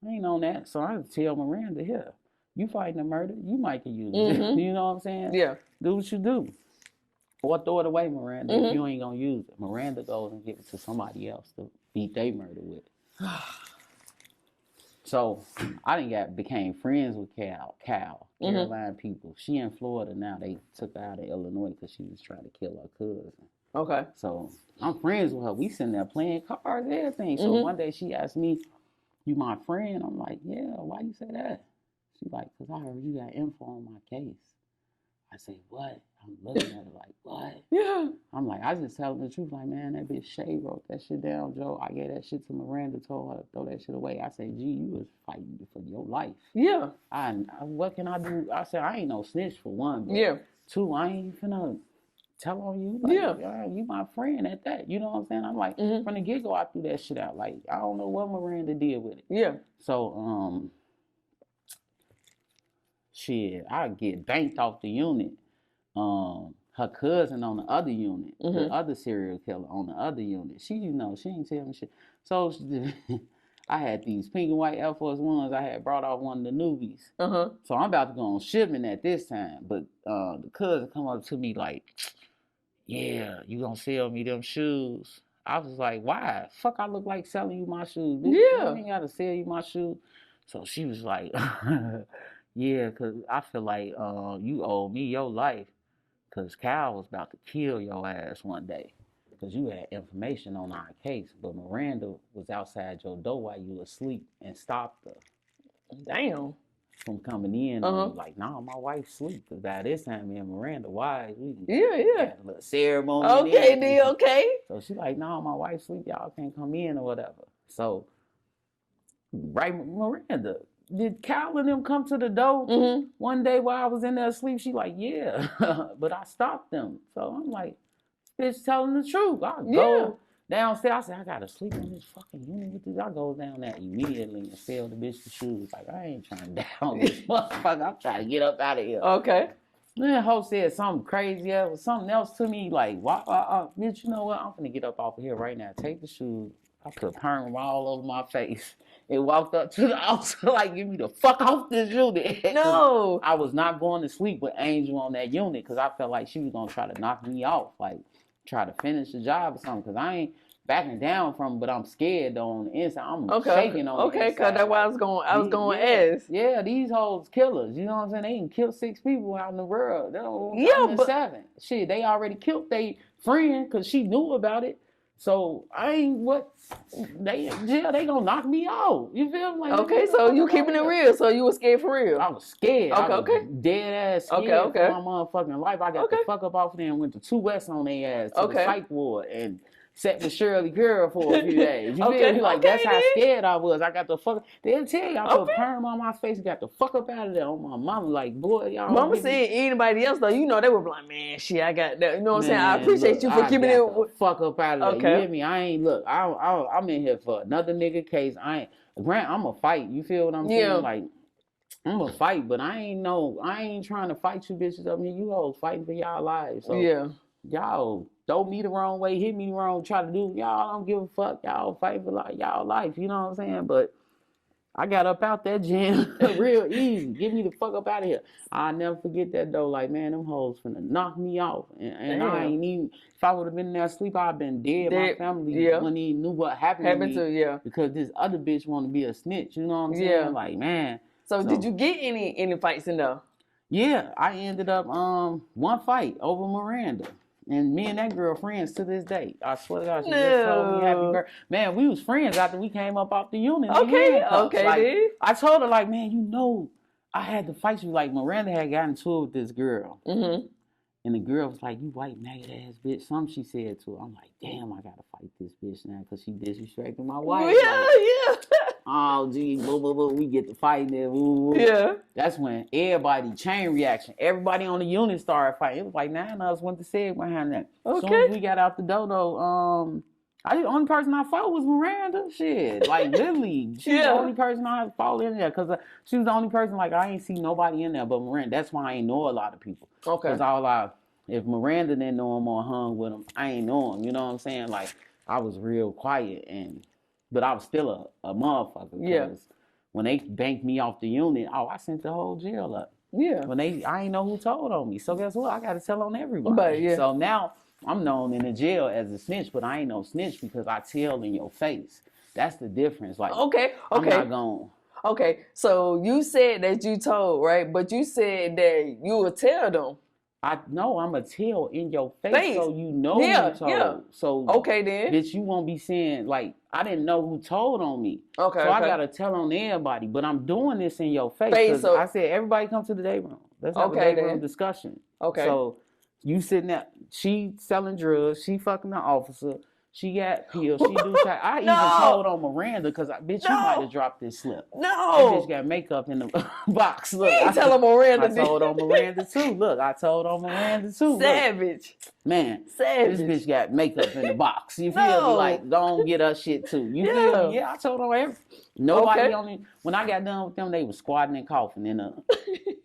I ain't on that. So I tell Miranda, here, you fighting a murder, you might can use it. You know what I'm saying? Yeah. Do what you do. Or throw it away, Miranda, if you ain't gonna use it. Miranda goes and give it to somebody else to beat their murder with. So I became friends with Caroline People. She in Florida now. They took her out of Illinois because she was trying to kill her cousin. Okay. So I'm friends with her. We sitting there playing cards, everything. So one day she asked me, you my friend? I'm like, yeah, why you say that? She like, because I heard you got info on my case. I say, what? I'm looking at her like, what? Yeah. I'm like, I just telling the truth. Like, man, that bitch Shay wrote that shit down, Joe. I gave that shit to Miranda, told her to throw that shit away. I said, gee, you was fighting for your life. Yeah. What can I do? I said, I ain't no snitch for one. But yeah. 2, I ain't finna tell on you. Like, yeah, you my friend at that. You know what I'm saying? I'm like, from the get-go, I threw that shit out. Like, I don't know what Miranda did with it. Yeah. So, shit, I get banked off the unit. Her cousin on the other unit, the other serial killer on the other unit. She, you know, she ain't tell me shit. So I had these pink and white Air Force Ones. I had brought off one of the newbies. So I'm about to go on shipment at this time. But the cousin come up to me like, yeah, you gonna sell me them shoes? I was like, why? Fuck, I look like selling you my shoes. Yeah. I ain't gotta sell you my shoes. So she was like, yeah, because I feel like you owe me your life. Because Cal was about to kill your ass one day. Because you had information on our case. But Miranda was outside your door while you were asleep and stopped her. Damn. From coming in. Like, nah, my wife's asleep. Because by this time, me and Miranda, why? We had a little ceremony. Okay, D, okay. So she like, nah, my wife's asleep. Y'all can't come in or whatever. So, right, Miranda, did Cal and them come to the door one day while I was in there asleep? She like, yeah, but I stopped them. So I'm like, bitch telling the truth. I go downstairs. I said, I gotta sleep in this fucking unit with this. I go down there immediately and sell the bitch the shoes. Like, I ain't trying to down this motherfucker. I'm trying to get up out of here. Okay. Then Ho said something crazy or something else to me. Like, bitch, you know what? I'm gonna get up off of here right now. Take the shoes. I put perm all over my face and walked up to the house like, get me the fuck off this unit. No. I was not going to sleep with Angel on that unit because I felt like she was going to try to knock me off, like try to finish the job or something. Because backing down from, but I'm scared though on the inside. I'm shaking on the Okay, inside. cause that's why I was going to ask. Yeah, these hoes killers. You know what I'm saying? They can kill 6 people out in the world. Yeah, I'm but 7. Shit, they already killed their friend because she knew about it. So I ain't what they gonna knock me out. You feel me? Like, okay, so you keeping it real. So you were scared for real. I was scared. Okay, I was dead ass scared for my motherfucking life. I got the fuck up off there and went to 2 West on their ass to the psych ward and sat with Shirley Girl for a few days. You feel me? Like that's how scared I was. I got the fuck. They'll tell you I put perm on my face. Got the fuck up out of there on my mama. Like boy, y'all. Mama said anybody else though, you know they were like, man, shit, I got that. You know what I'm saying? I appreciate you for keeping it. The fuck up out of there. You hear me? I ain't look. I'm in here for another nigga case. Grant, I'm a fight. You feel what I'm saying? Like, I'm a fight, but I ain't trying to fight you bitches up here. You hoes fighting for y'all lives. So y'all throw me the wrong way, hit me the wrong, try to do. Y'all don't give a fuck. Y'all fight for like y'all life. You know what I'm saying? But I got up out that gym real easy. Get me the fuck up out of here. I'll never forget that though. Like, man, them hoes finna knock me off. And I ain't even, if I would have been in there asleep, I'd been dead. My family wouldn't even knew what happened to me. Because this other bitch want to be a snitch. You know what I'm saying? Like, man. So did you get any fights in there? Yeah, I ended up one fight over Miranda. And me and that girl friends to this day. I swear to God, she just told me happy birthday. Man, we was friends after we came up off the unit. Okay, like, I told her, like, man, you know, I had to fight you. Like, Miranda had gotten into it with this girl. Mm-hmm. And the girl was like, you white maggot ass bitch. Something she said to her. I'm like, damn, I gotta fight this bitch now because she disrespecting my wife. Yeah. Oh, gee, blah, blah, blah. We get to fighting there. Yeah. That's when everybody, chain reaction. Everybody on the unit started fighting. It was like 9 of us went to say behind that. Okay. As soon as we got out the door, though, the only person I fought was Miranda. Shit. Like, literally. She was the only person I fought in there because she was the only person, like, I ain't see nobody in there but Miranda. That's why I ain't know a lot of people. Okay. Because if Miranda didn't know him or hung with him, I ain't know him. You know what I'm saying? Like, I was real quiet but I was still a motherfucker. Yeah. When they banked me off the unit, I sent the whole jail up. Yeah. I ain't know who told on me. So guess what? I got to tell on everybody. But, so now I'm known in the jail as a snitch, but I ain't no snitch because I tell in your face. That's the difference. Like, I'm not going. Okay. So you said that you told, right? But you said that you would tell them. I know I'm a tell in your face, so you know who told. Yeah. So then, bitch, you won't be saying like I didn't know who told on me. Okay. So I gotta tell on everybody, but I'm doing this in your face. So I said everybody come to the day room. Let's have a day room discussion. Okay. So you sitting there, she selling drugs, she fucking the officer. She got pills. She do. I even told on Miranda because bitch, you might have dropped this slip. No, that bitch got makeup in the box. Look, I tell on Miranda. I told on Miranda too. Look, I told on Miranda too. Savage. Look. Man, savage. This bitch got makeup in the box. You feel me? Like, don't get her shit too. You feel me? Yeah, I told on every. Nobody on it. When I got done with them, they was squatting and coughing in the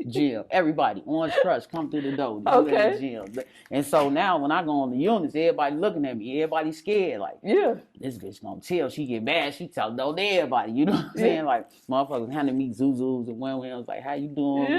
gym. Everybody, Orange Crush, come through the door. Okay. The gym. And so now when I go on the units, everybody looking at me. Everybody scared. Like, this bitch gonna tell. She get mad. She tell no to everybody. You know what I'm saying? Like, motherfuckers handing me Zuzus and Wham-Whams. Like, how you doing?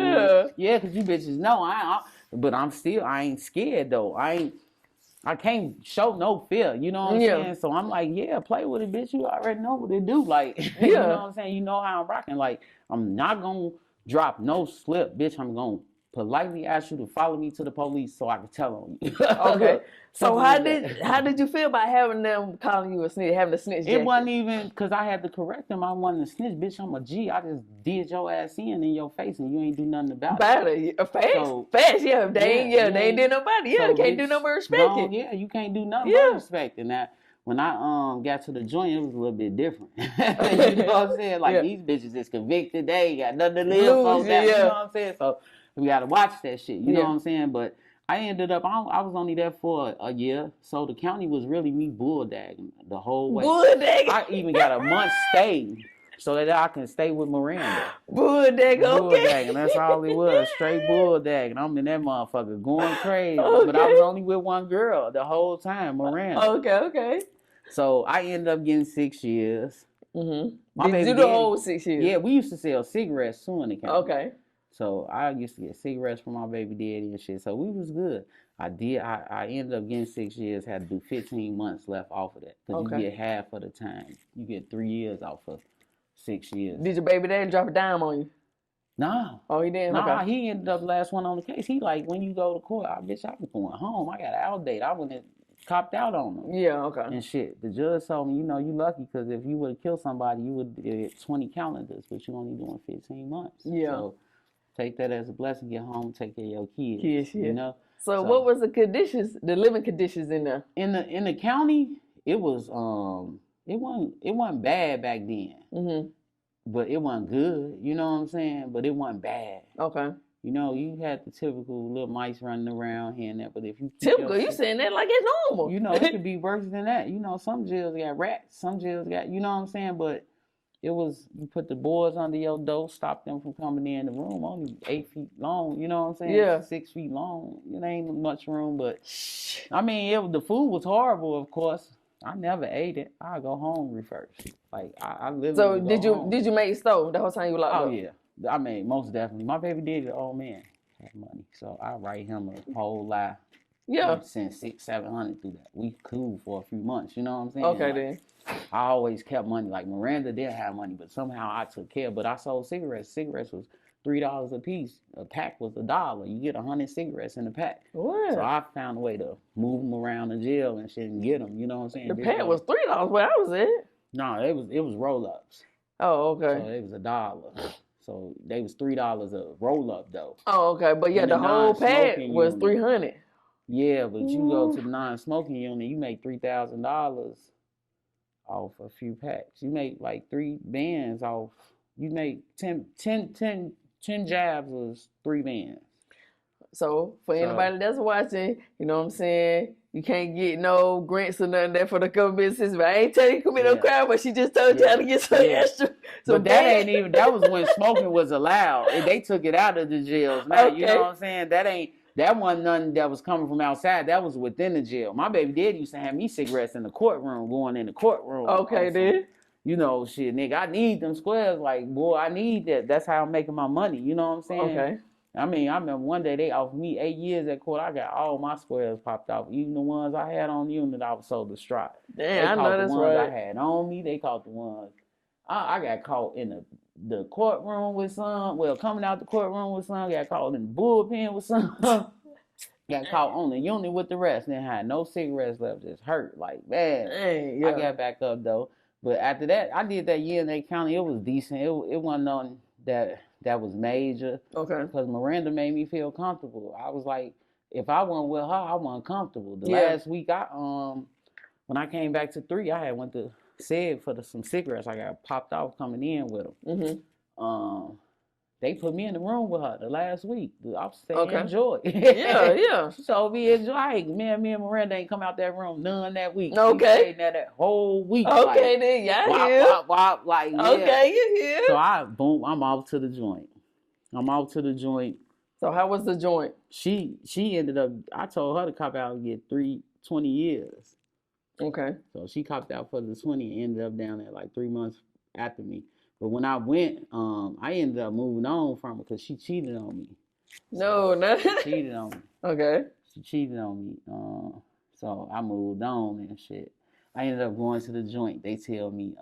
Yeah, because you bitches know. But I ain't scared though. I can't show no fear, you know what I'm saying? So I'm like, play with it, bitch. You already know what it do. Like, you know what I'm saying? You know how I'm rocking. Like, I'm not going to drop no slip, bitch. I'm going to politely ask you to follow me to the police so I can tell on you. Okay. So how did you feel about having them calling you a snitch, having a snitch jacket? It wasn't even because I had to correct them. I wasn't a snitch, bitch. I'm a G. I just did your ass in your face and you ain't do nothing about it. Fast, yeah. They ain't did nobody. Yeah, so can't do no more respecting. Yeah, you can't do nothing but respecting that. When I got to the joint, it was a little bit different. You know what I'm saying? Like these bitches is convicted. They ain't got nothing to live for. You know what I'm saying? So we gotta watch that shit. You know what I'm saying? But I ended up, I was only there for a year, so the county was really me bulldagging the whole way. Bulldagging? I even got a month stay so that I can stay with Miranda. Bulldagging, okay. Bulldagging, that's all it was, straight bulldagging. I'm in that motherfucker going crazy. Okay. But I was only with one girl the whole time, Miranda. Okay. So I ended up getting 6 years. Mm-hmm. Did you do the whole 6 years? Yeah, we used to sell cigarettes too in the county. Okay. So I used to get cigarettes from my baby daddy and shit. So we was good. I did. I ended up getting 6 years. Had to do 15 months left off of that because you Okay. get half of the time. You get 3 years off of 6 years. Did your baby daddy drop a dime on you? Nah. Oh, he didn't? Nah, Okay. he ended up last one on the case. He like, when you go to court, I was going home. I got an out date. I wouldn't have copped out on him. Yeah, okay. And shit. The judge told me, you know, you lucky because if you would have killed somebody, you would get 20 calendars, but you only doing 15 months. Yeah. So take that as a blessing. Get home, take care of your kids. Kids, yeah. You know. So what was the conditions, the living conditions in there? In the county, it was it wasn't bad back then. Mm-hmm. But it wasn't good, you know what I'm saying? But it wasn't bad. Okay. You know, you had the typical little mice running around here and there, but if you typical, you saying that like it's normal. You know, it could be worse than that. You know, some jails got rats, some jails got, you know what I'm saying? But it was, you put the boards under your door, stop them from coming in the room, only 8 feet long, you know what I'm saying? Yeah. 6 feet long. It ain't much room, but I mean, the food was horrible, of course. I never ate it. I go hungry first. Like I literally. So did you make stove the whole time you locked up? Oh yeah, I mean most definitely. My baby daddy, the old man, had money, so I write him a whole lie. Yeah. Send 600-700 through that. We cool for a few months. You know what I'm saying? Okay like, then. I always kept money. Like Miranda did have money, but somehow I took care. But I sold cigarettes. Cigarettes was $3 a piece. A pack was $1. You get 100 cigarettes in a pack. What? So I found a way to move them around the jail and shit and get them. You know what I'm saying? The pack was $3 where I was at. No, it was roll ups. Oh, okay. So it was $1. So they was $3 a roll up though. Oh, okay. But yeah, the whole pack was $300. Yeah, but you go to the non-smoking unit, you make $3,000 off a few packs. You make like 3 bands off. You make 10 jabs was 3 bands. So for anybody that's watching, you know what I'm saying? You can't get no grants or nothing there for the government system. I ain't telling you to commit no crime, but she just told you how to get some extra. So but that ain't even, that was when smoking was allowed. They took it out of the jails now. Okay. You know what I'm saying? That wasn't nothing that was coming from outside. That was within the jail. My baby daddy used to have me cigarettes in the courtroom, going in the courtroom. Okay, then. You know, shit, nigga, I need them squares. Like, boy, I need that. That's how I'm making my money. You know what I'm saying? Okay. I mean, I remember one day they offered me 8 years at court. I got all my squares popped off. Even the ones I had on the unit, I was so distraught. Damn, I know that's right. The ones I had on me, they caught the ones. I got caught in the courtroom with some. Well, coming out the courtroom with some. Got caught in the bullpen with some. Got caught on the unit with the rest. Then had no cigarettes left. Just hurt. Like, man. Dang, yeah. I got back up, though. But after that, I did that year in that county. It was decent. It wasn't nothing that was major. Okay. Because Miranda made me feel comfortable. I was like, if I wasn't with her, I wasn't comfortable. The last week, when I came back to 3, I had went to SED for some cigarettes. I got popped off coming in with them. Mm-hmm. They put me in the room with her the last week. I was saying, enjoy. Yeah. She told me, enjoy. Me and Miranda ain't come out that room none that week. Okay. She stayed there that whole week. Okay, like, then, yeah, wop, wop, like, yeah. Okay, you here. So I'm off to the joint. So how was the joint? She ended up, I told her to cop out and get 20 years. Okay. So she copped out for the 20 and ended up down there like 3 months after me. But when I went, I ended up moving on from her because she cheated on me. No. She cheated on me. Okay. She cheated on me. So I moved on and shit. I ended up going to the joint. They tell me,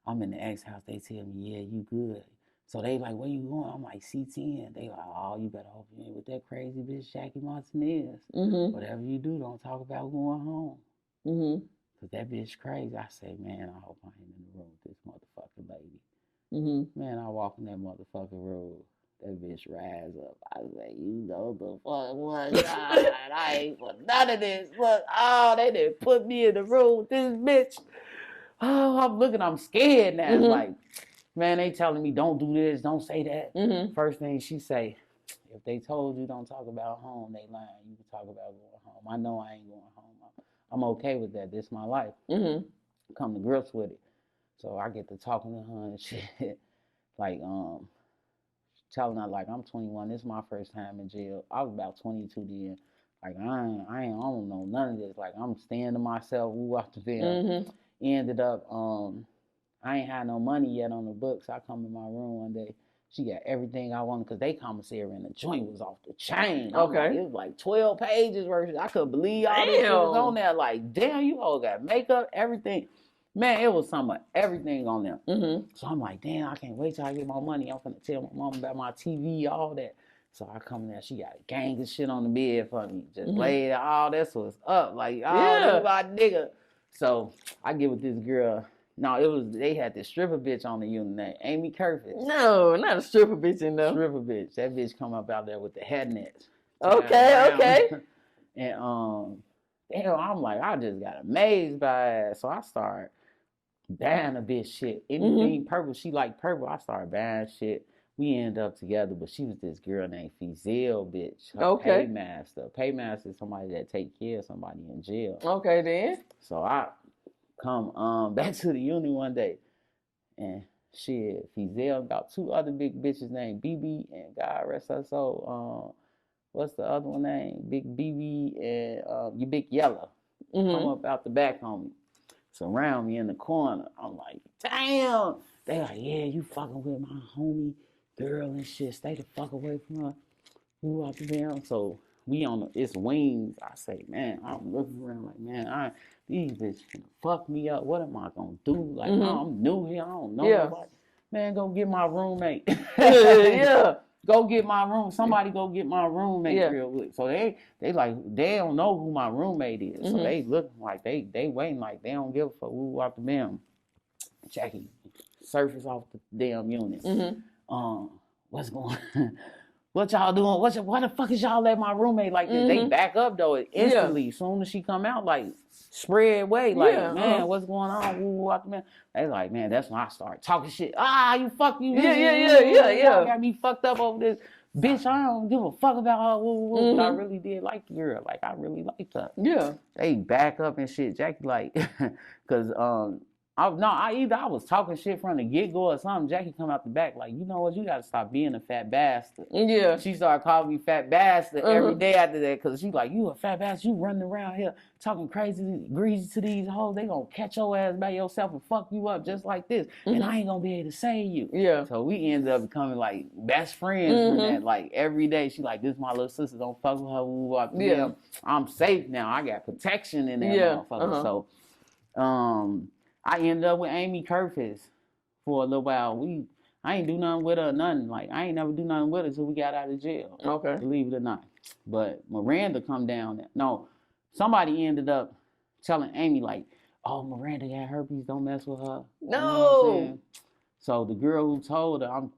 I'm in the ex house. They tell me, yeah, you good. So they like, where you going? I'm like, C10. They like, oh, you better hope you ain't with that crazy bitch Jackie Martinez. Mm-hmm. Whatever you do, don't talk about going home. Mm-hmm. Cause that bitch crazy. I say, man, I hope I ain't in the room with this motherfucking lady. Mm-hmm. Man, I walk in that motherfucking room. That bitch rise up. I say, you know the fuck what? God, I ain't for none of this. Look, they didn't put me in the room with this bitch. Oh, I'm looking, I'm scared now. Mm-hmm. Like, man, they telling me don't do this, don't say that. Mm-hmm. First thing she say, if they told you don't talk about home, they lying. You can talk about going home. I know I ain't going home. I'm okay with that. This is my life. Mm-hmm. Come to grips with it. So I get to talking to her and shit. Like, telling her, like, I'm 21. This is my first time in jail. I was about 22 then. Like, I don't know none of this. Like, I'm staying to myself. We walked the film. Mm-hmm. Ended up, I ain't had no money yet on the books. I come in my room one day. She got everything I wanted because they commissary and the joint was off the chain. Okay. It was like 12 pages worth. I couldn't believe all this shit was on there. Like, damn, you all got makeup, everything. Man, it was some of everything on there. So I'm like, damn, I can't wait till I get my money. I'm finna tell my mom about my TV, all that. So I come in there, she got a gang of shit on the bed for me. Just laid all that's what's up. Like, oh, this is my nigga. So I get with this girl. No, they had this stripper bitch on the unit named Amy Curtis. No, not a stripper bitch in there. Stripper bitch. That bitch come up out there with the head nets. Okay. And damn, I'm like, I just got amazed by it. So I started buying a bitch shit. Anything purple, she like purple. I started buying shit. We end up together, but she was this girl named Fizel, bitch. Her paymaster. Paymaster is somebody that take care of somebody in jail. Okay, then. So I come back to the uni one day, and shit, Fizel got two other big bitches named BB and God rest her soul. What's the other one name? Big BB and you Big Yellow. Come up out the back on me. Surround me in the corner. I'm like, damn. They like, yeah, you fucking with my homie girl and shit. Stay the fuck away from her. Who out there? So we on it's wings. I say, man, I'm looking around like, man, these bitches gonna fuck me up. What am I gonna do? Like, I'm new here. I don't know nobody. Man, go get my roommate. Go get my room. Somebody go get my roommate real quick. So they like, they don't know who my roommate is. So they look like they waiting like they don't give a fuck who out the damn. Jackie surface off the damn unit. What's going on? What y'all doing? Why the fuck is y'all let my roommate like this? They back up though instantly. Soon as she come out, like spread away. Like, man, what's going on? Woo, out the man. They like, man, that's when I start talking shit. You fuck you. Yeah. Got me fucked up over this. Bitch, I don't give a fuck about her. But I really did like the girl. Like, I really liked her. Yeah. They back up and shit. Jackie like, cause I was talking shit from the get-go or something. Jackie come out the back like, you know what, you gotta stop being a fat bastard. Yeah. She started calling me fat bastard every day after that, cause she like, you a fat bastard, you running around here talking greasy to these hoes, they gonna catch your ass by yourself and fuck you up just like this. And I ain't gonna be able to save you. Yeah. So we ended up becoming like best friends from that. Like every day she like, this my little sister, don't fuck with her. I'm safe now. I got protection in that motherfucker. So I ended up with Amy Curtis for a little while. I ain't do nothing with her or nothing. Like, I ain't never do nothing with her until we got out of jail. Okay. Believe it or not. But Miranda come down there. No, somebody ended up telling Amy, like, oh, Miranda got herpes, don't mess with her. No. You know what I'm saying? So the girl who told her, I'm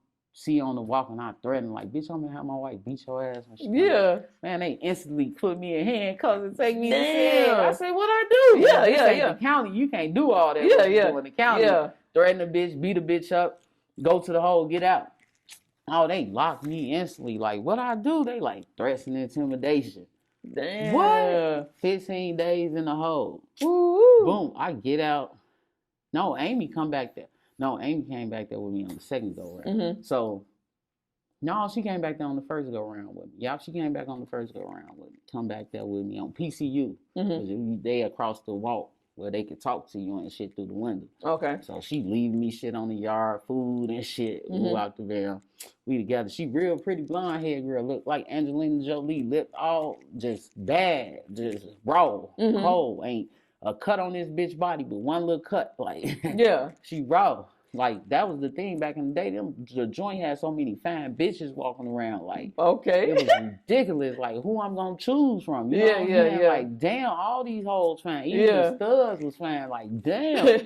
on the walk and I threatened, like, bitch, I'm gonna have my wife beat your ass. Yeah. Man, they instantly put me in handcuffs and take me to jail. I said, what I do? Yeah. The county, you can't do all that. In the county, threaten a bitch, beat a bitch up, go to the hole, get out. Oh, they locked me instantly. Like, what I do? They like threats and intimidation. Damn. What? 15 days in the hole. Woo. Boom, I get out. No, Amy come back there. No, Amy came back there with me on the second go round. So, no, she came back there on the first go round with me. Yeah, she came back on the first go round with me. Come back there with me on PCU. They across the walk where they could talk to you and shit through the window. Okay. So she leaving me shit on the yard, food and shit. We out the van. We together. She real pretty blonde hair girl. Look like Angelina Jolie. Lip all just bad. Just raw. Cold. Ain't a cut on this bitch body, but one little cut. Like, she raw. Like, that was the thing back in the day. The joint had so many fine bitches walking around. Like, it was ridiculous. Like, who I'm gonna choose from? You know what I'm saying? Like, damn, all these hoes fine. Even the studs was fine. Like, damn,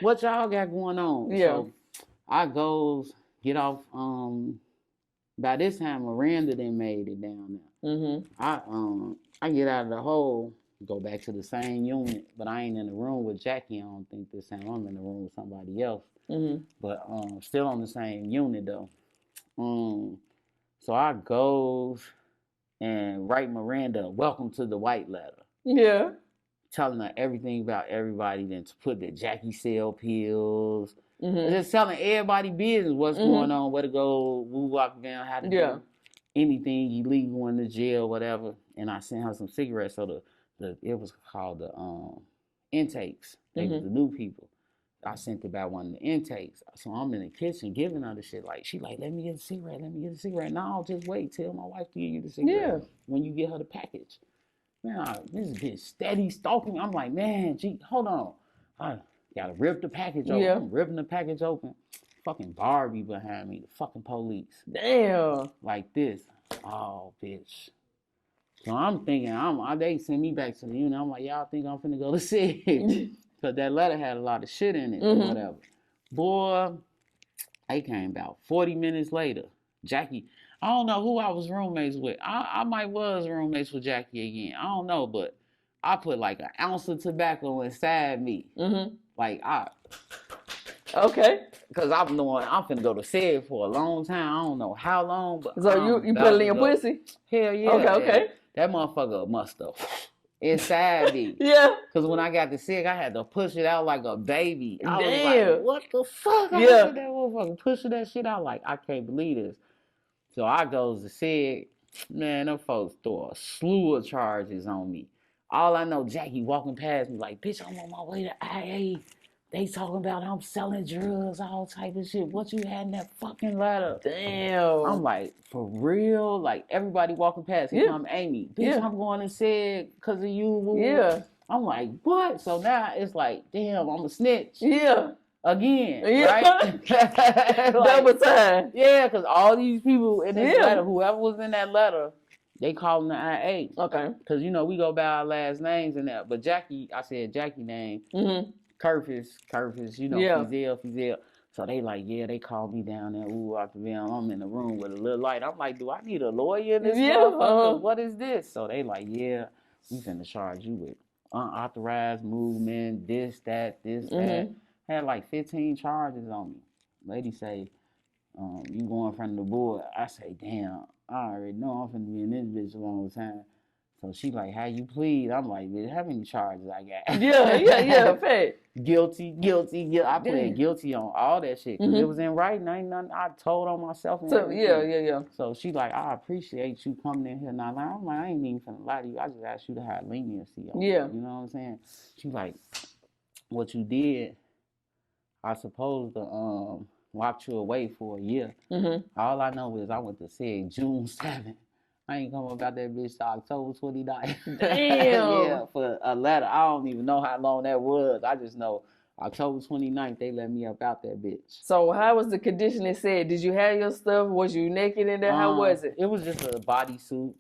what y'all got going on? So I goes, get off. By this time, Miranda done made it down there. I get out of the hole. Go back to the same unit, but I ain't in the room with Jackie. I don't think this time. I'm in the room with somebody else. But still on the same unit though. So I goes and write Miranda, welcome to the white letter. Yeah. Telling her everything about everybody, then to put the Jackie sell pills. Just telling everybody business, what's going on, where to go, who walk down, how to do anything illegal in the jail, whatever. And I sent her some cigarettes. So it was called the intakes. They was the new people. I sent it by one of the intakes. So I'm in the kitchen giving her the shit. Like, she like, let me get a cigarette. Let me get a cigarette. No, just wait. Tell my wife to give you the cigarette. Yeah. When you get her the package. Man, this bitch steady stalking. I'm like, man, gee, hold on. I gotta rip the package open. Yeah. I'm ripping the package open. Fucking Barbie behind me. The fucking police. Damn. Like this. Oh, bitch. So I'm thinking, they send me back to the unit. I'm like, y'all think I'm finna go to SIG? Because that letter had a lot of shit in it or whatever. Boy, they came about 40 minutes later. Jackie, I don't know who I was roommates with. I might was roommates with Jackie again. I don't know, but I put like an ounce of tobacco inside me. Like, okay. Because I'm knowing I'm finna go to SIG for a long time. I don't know how long, but so you put it in your pussy? Hell yeah. Okay. That motherfucker must have inside me. Yeah. Because when I got the SIG, I had to push it out like a baby. I was Damn. like, what the fuck? I was in that motherfucker pushing that shit out like, I can't believe this. So I goes to SIG. Man, them folks throw a slew of charges on me. All I know, Jackie walking past me like, bitch, I'm on my way to IA. They talking about I'm selling drugs, all type of shit. What you had in that fucking letter? Damn. I'm like, for real? Like, everybody walking past. Here come Amy. Bitch, I'm going to SIG because of you. Yeah. I'm like, what? So now it's like, damn, I'm a snitch. Yeah. Again, right? like, double time. Yeah, because all these people in this letter, whoever was in that letter, they call them the IA. Okay. Because, you know, we go by our last names and that. But Jackie, I said Jackie name. Curtis, you know, Fizel. So they like, yeah, they called me down there. Ooh, after them, I'm in the room with a little light. I'm like, do I need a lawyer in this motherfucker? What is this? So they like, yeah, we finna charge you with unauthorized movement, this, that. Had like 15 charges on me. Lady say, you go in front of the board. I say, damn, I already know I'm finna be in this bitch a long time. So she like, how you plead? I'm like, bitch, how many charges I got? Yeah, fact. Guilty. I pled guilty on all that shit. Cause it was in writing. Ain't nothing I told on myself. And so, yeah. So she like, I appreciate you coming in here. Now, I'm like, I ain't even finna lie to you. I just asked you to have leniency on me. You know what I'm saying? She like, what you did, I supposed to locked you away for a year. All I know is I went to SIG June 7th. I ain't come about that bitch till October 29th. Damn. Yeah, for a letter. I don't even know how long that was. I just know October 29th, they let me up out that bitch. So how was the condition it said? Did you have your stuff? Was you naked in there? How was it? It was just a bodysuit,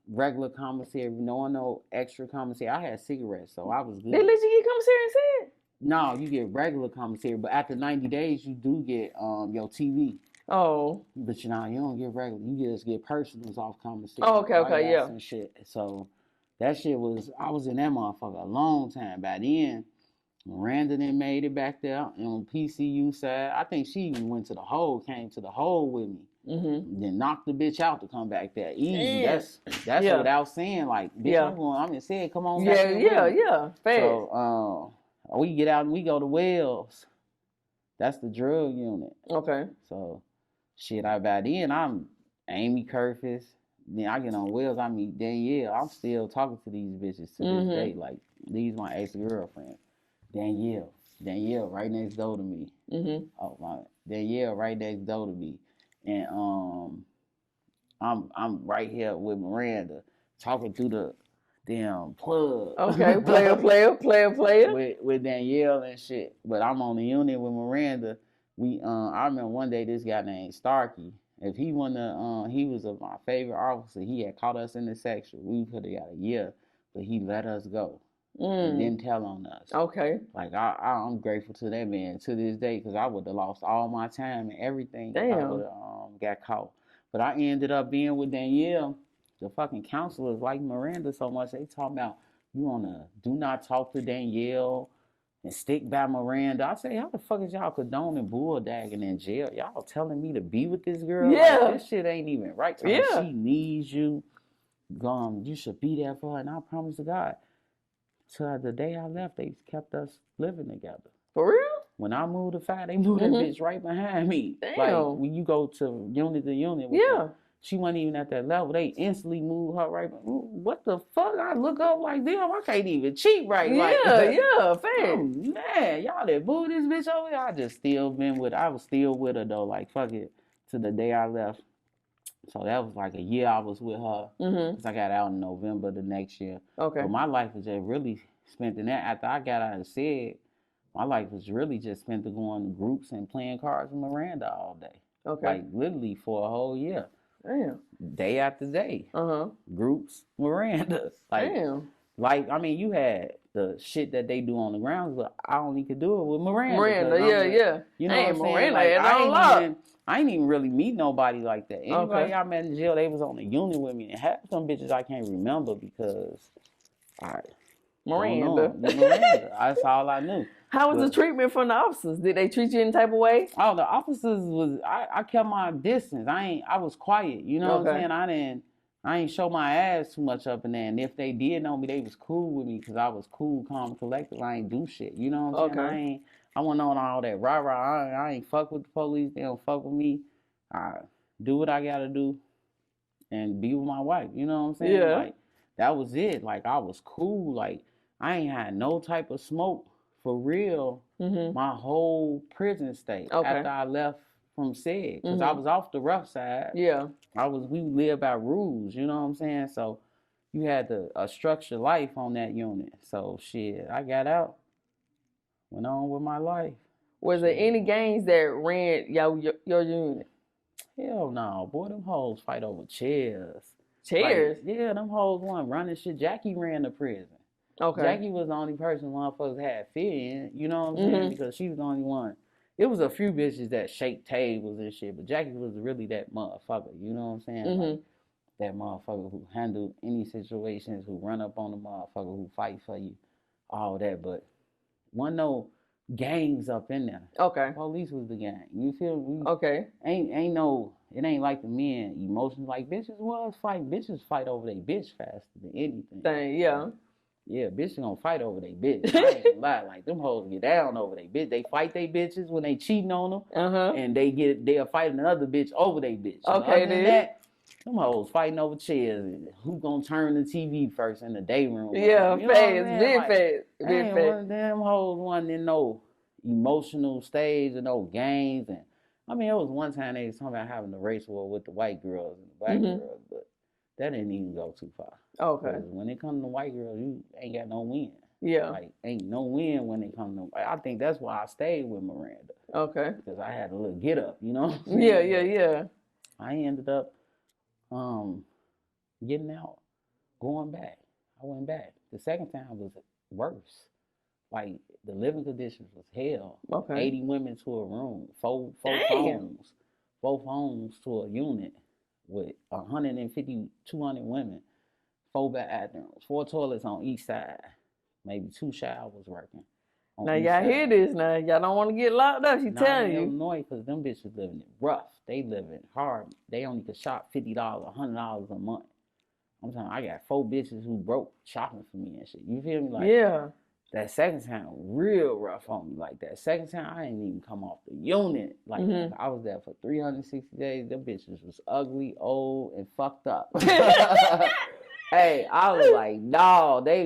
regular commissary, no extra commissary. I had cigarettes, so I was good. They let you get commissary instead? No, you get regular commissary, but after 90 days, you do get your TV. Oh. But you don't get regular. You just get personals off commissary. Oh, okay, yeah. And shit. So that shit I was in that motherfucker a long time. By then, Miranda then made it back there on PCU side. I think she even came to the hole with me. Then knocked the bitch out to come back there. Easy. That's without saying like, bitch, I'm in SIG, come on back there. Yeah. Fast. So we get out and we go to Wells. That's the drug unit. Okay. So shit, by then I'm Amy Curtis. Then I get on Wells, I meet Danielle. I'm still talking to these bitches to this day. Like, these my ex-girlfriend. Danielle right next door to me. Oh my, Danielle right next door to me. And I'm right here with Miranda talking through the damn plug. Okay, player. with Danielle and shit. But I'm on the unit with Miranda. I remember one day this guy named Starkey. If he he was my favorite officer. He had caught us in the section. We could have got a year, but he let us go. And didn't tell on us. Okay. Like I'm grateful to that man to this day because I would have lost all my time and everything. Damn. If I would have got caught. But I ended up being with Danielle. The fucking counselors like Miranda so much. They talking about you wanna do not talk to Danielle and stick by Miranda. I say, how the fuck is y'all condoning bulldagging in jail? Y'all telling me to be with this girl? Yeah. Like, this shit ain't even right. She needs you. You should be there for her. And I promise to God, till the day I left, they kept us living together. For real? When I moved to 5, they moved that bitch right behind me. Damn. Like when you go to unit to unit with them. she wasn't even at that level. They instantly moved her right. What the fuck? I look up like, damn, I can't even cheat right. Yeah, fair. Man, y'all that boo this bitch over here. I was still with her though. Like, fuck it. To the day I left. So that was like a year I was with her. Because I got out in November the next year. Okay. But my life was just really spent in that. After I got out of SED, my life was really just spent to going to groups and playing cards with Miranda all day. Okay. Like, literally for a whole year. Damn. Day after day. Groups, Miranda. Like, damn. Like, I mean, you had the shit that they do on the grounds, but I only could do it with Miranda. Yeah. You know what I'm saying? Like, I ain't even really meet nobody like that. Anybody I met in jail, they was on the unit with me. And half some bitches I can't remember because Miranda. That's all I knew. How was the treatment from the officers? Did they treat you any type of way? Oh, the officers was, I kept my distance. I was quiet. You know what I'm saying? I ain't show my ass too much up in there. And if they did know me, they was cool with me because I was cool, calm, collected. I ain't do shit. You know what I'm saying? I wasn't on all that rah-rah. I ain't fuck with the police. They don't fuck with me. I do what I got to do and be with my wife. You know what I'm saying? Yeah. Like, that was it. Like, I was cool. Like, I ain't had no type of smoke for real my whole prison stay after I left from SED. Because I was off the rough side. Yeah. We live by rules, you know what I'm saying? So you had a structured life on that unit. So shit, I got out, went on with my life. Was there any gangs that ran your unit? Hell no, boy, them hoes fight over chairs. Chairs? Like, yeah, them hoes wasn't running shit. Jackie ran the prison. Okay. Jackie was the only person motherfuckers had fear in, you know what I'm saying? Because she was the only one. It was a few bitches that shake tables and shit, but Jackie was really that motherfucker, you know what I'm saying? Like, that motherfucker who handle any situations, who run up on the motherfucker, who fight for you, all that. But wasn't no gangs up in there. Okay. Police was the gang. You feel me? Okay. It ain't like the men emotions like bitches was fighting. Bitches fight over they bitch faster than anything. Yeah. Yeah, bitches gonna fight over they bitch. I ain't gonna lie. Like, them hoes get down over they bitch. They fight they bitches when they cheating on them. And they'll fight another bitch over they bitch. Okay, then. That, them hoes fighting over chairs. And who gonna turn the TV first in the day room? Yeah, you fast, big fast. One of them hoes wasn't in no emotional stage or no games. And I mean, it was one time they was talking about having a race war with the white girls and the black girls, but that didn't even go too far. Okay. When it comes to white girls, you ain't got no win. Yeah. Like, ain't no win when it comes to. I think that's why I stayed with Miranda. Okay. Because I had a little get up, you know? Yeah. I ended up getting out, going back. I went back. The second time was worse. Like, the living conditions was hell. Okay. 80 women to a room, four homes to a unit with 150, 200 women, 4 bathrooms, 4 toilets on each side, maybe 2 showers working. Now y'all hear this now. Y'all don't want to get locked up. She telling you. Illinois, because them bitches living it rough. They living hard. They only could shop $50, $100 a month. I'm telling you, I got 4 bitches who broke shopping for me and shit. You feel me? Like, yeah. That second time, real rough on me. Like, that second time, I didn't even come off the unit. Like, I was there for 360 days. Them bitches was ugly, old, and fucked up. Hey, I was like, no, they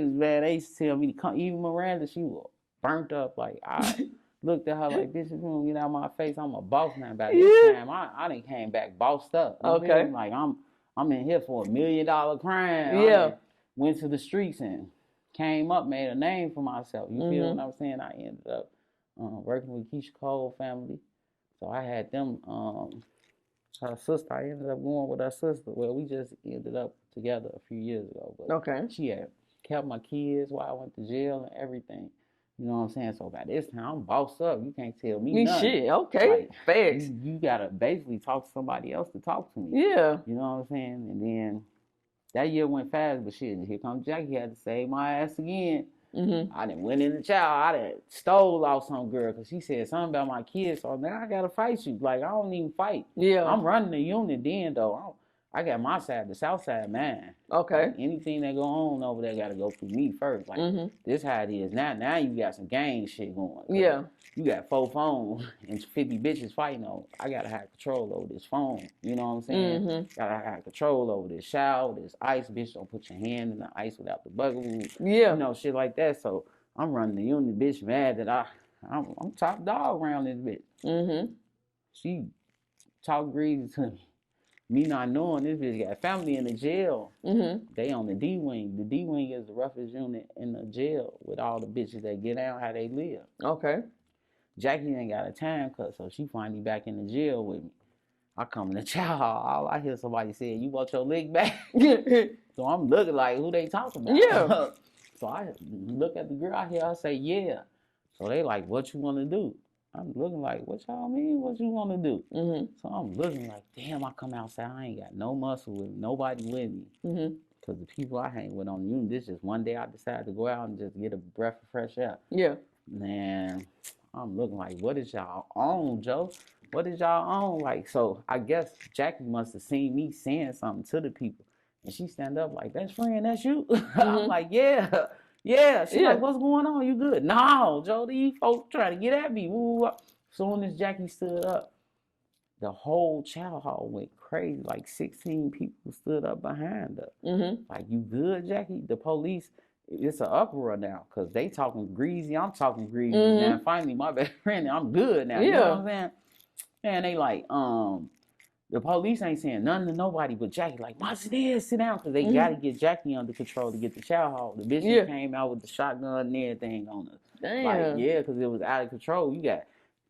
used to tell me to come. Even Miranda, she was burnt up. Like, I looked at her like, bitch, you gonna get out of my face. I'm a boss now. By this time, I done came back bossed up. You feel me? Like, I'm in here for $1 million crime. Yeah. Went to the streets and came up, made a name for myself. You feel what I'm saying? I ended up working with Keisha Cole family. So I had them, her sister, I ended up going with her sister. Well, we just ended up together a few years ago. But she had kept my kids while I went to jail and everything. You know what I'm saying? So by this time, I'm bossed up. You can't tell me nothing. Shit, okay. Like, facts. You got to basically talk to somebody else to talk to me. Yeah. You know what I'm saying? And then that year went fast, but shit, here comes Jackie, had to save my ass again. I done went in the child, I done stole off some girl because she said something about my kids. So now I gotta fight you. Like, I don't even fight. Yeah. I'm running the unit then though. I got my side, the south side, man. Okay. Like, anything that go on over there got to go through me first. Like, this how it is now. Now you got some gang shit going. Yeah. You got 4 phones and 50 bitches fighting on. I got to have control over this phone. You know what I'm saying? Got to have control over this shower, this ice. Bitch, don't put your hand in the ice without the bugaboo. Yeah. You know, shit like that. So I'm running the unit, bitch, mad that I'm top dog around this bitch. She talk greasy to me. Me not knowing this bitch got family in the jail. They on the D wing. The D wing is the roughest unit in the jail with all the bitches that get out how they live. Okay. Jackie ain't got a time cut, so she finally back in the jail with me. I come in the chow hall. All I hear somebody saying, "You want your leg back?" So I'm looking like, who they talking about? Yeah. So I look at the girl out here. I say, "Yeah." So they like, "What you want to do?" I'm looking like, what y'all mean? What you want to do? So I'm looking like, damn, I come outside. I ain't got no muscle with nobody with me. Because the people I hang with on the unit, this just one day I decided to go out and just get a breath of fresh air. Yeah. Man, I'm looking like, what is y'all on, Joe? What is y'all on? Like, so I guess Jackie must have seen me saying something to the people. And she stand up like, best friend, that's you? I'm like, yeah. Yeah, she like, what's going on? You good? No, Joe, these folks trying to get at me. Woo. Soon as Jackie stood up, the whole chow hall went crazy. Like 16 people stood up behind her. Like, you good, Jackie? The police, it's an uproar now because they talking greasy. I'm talking greasy. Now, finally, my best friend, I'm good now. You know what I'm saying? And they like, the police ain't saying nothing to nobody but Jackie. Like, Martinez, sit down, because they got to get Jackie under control to get the chow hall. The bitch came out with the shotgun and everything on her. Damn. Like, yeah, because it was out of control. You got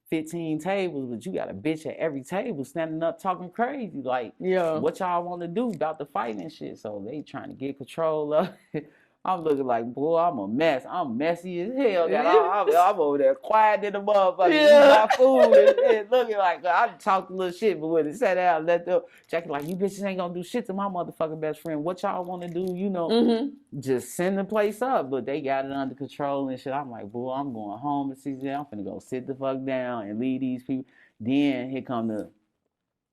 15 tables, but you got a bitch at every table standing up talking crazy. Like, what y'all want to do about the fight and shit? So they trying to get control of it. I'm looking like, boy, I'm a mess. I'm messy as hell. I'm over there quiet in the motherfucker. Eating my food and looking like, I talked a little shit, but when it sat down, let them, Jackie like, you bitches ain't gonna do shit to my motherfucking best friend. What y'all want to do, you know, just send the place up. But they got it under control and shit. I'm like, boy, I'm going home and see that. I'm finna go sit the fuck down and leave these people. Then here come the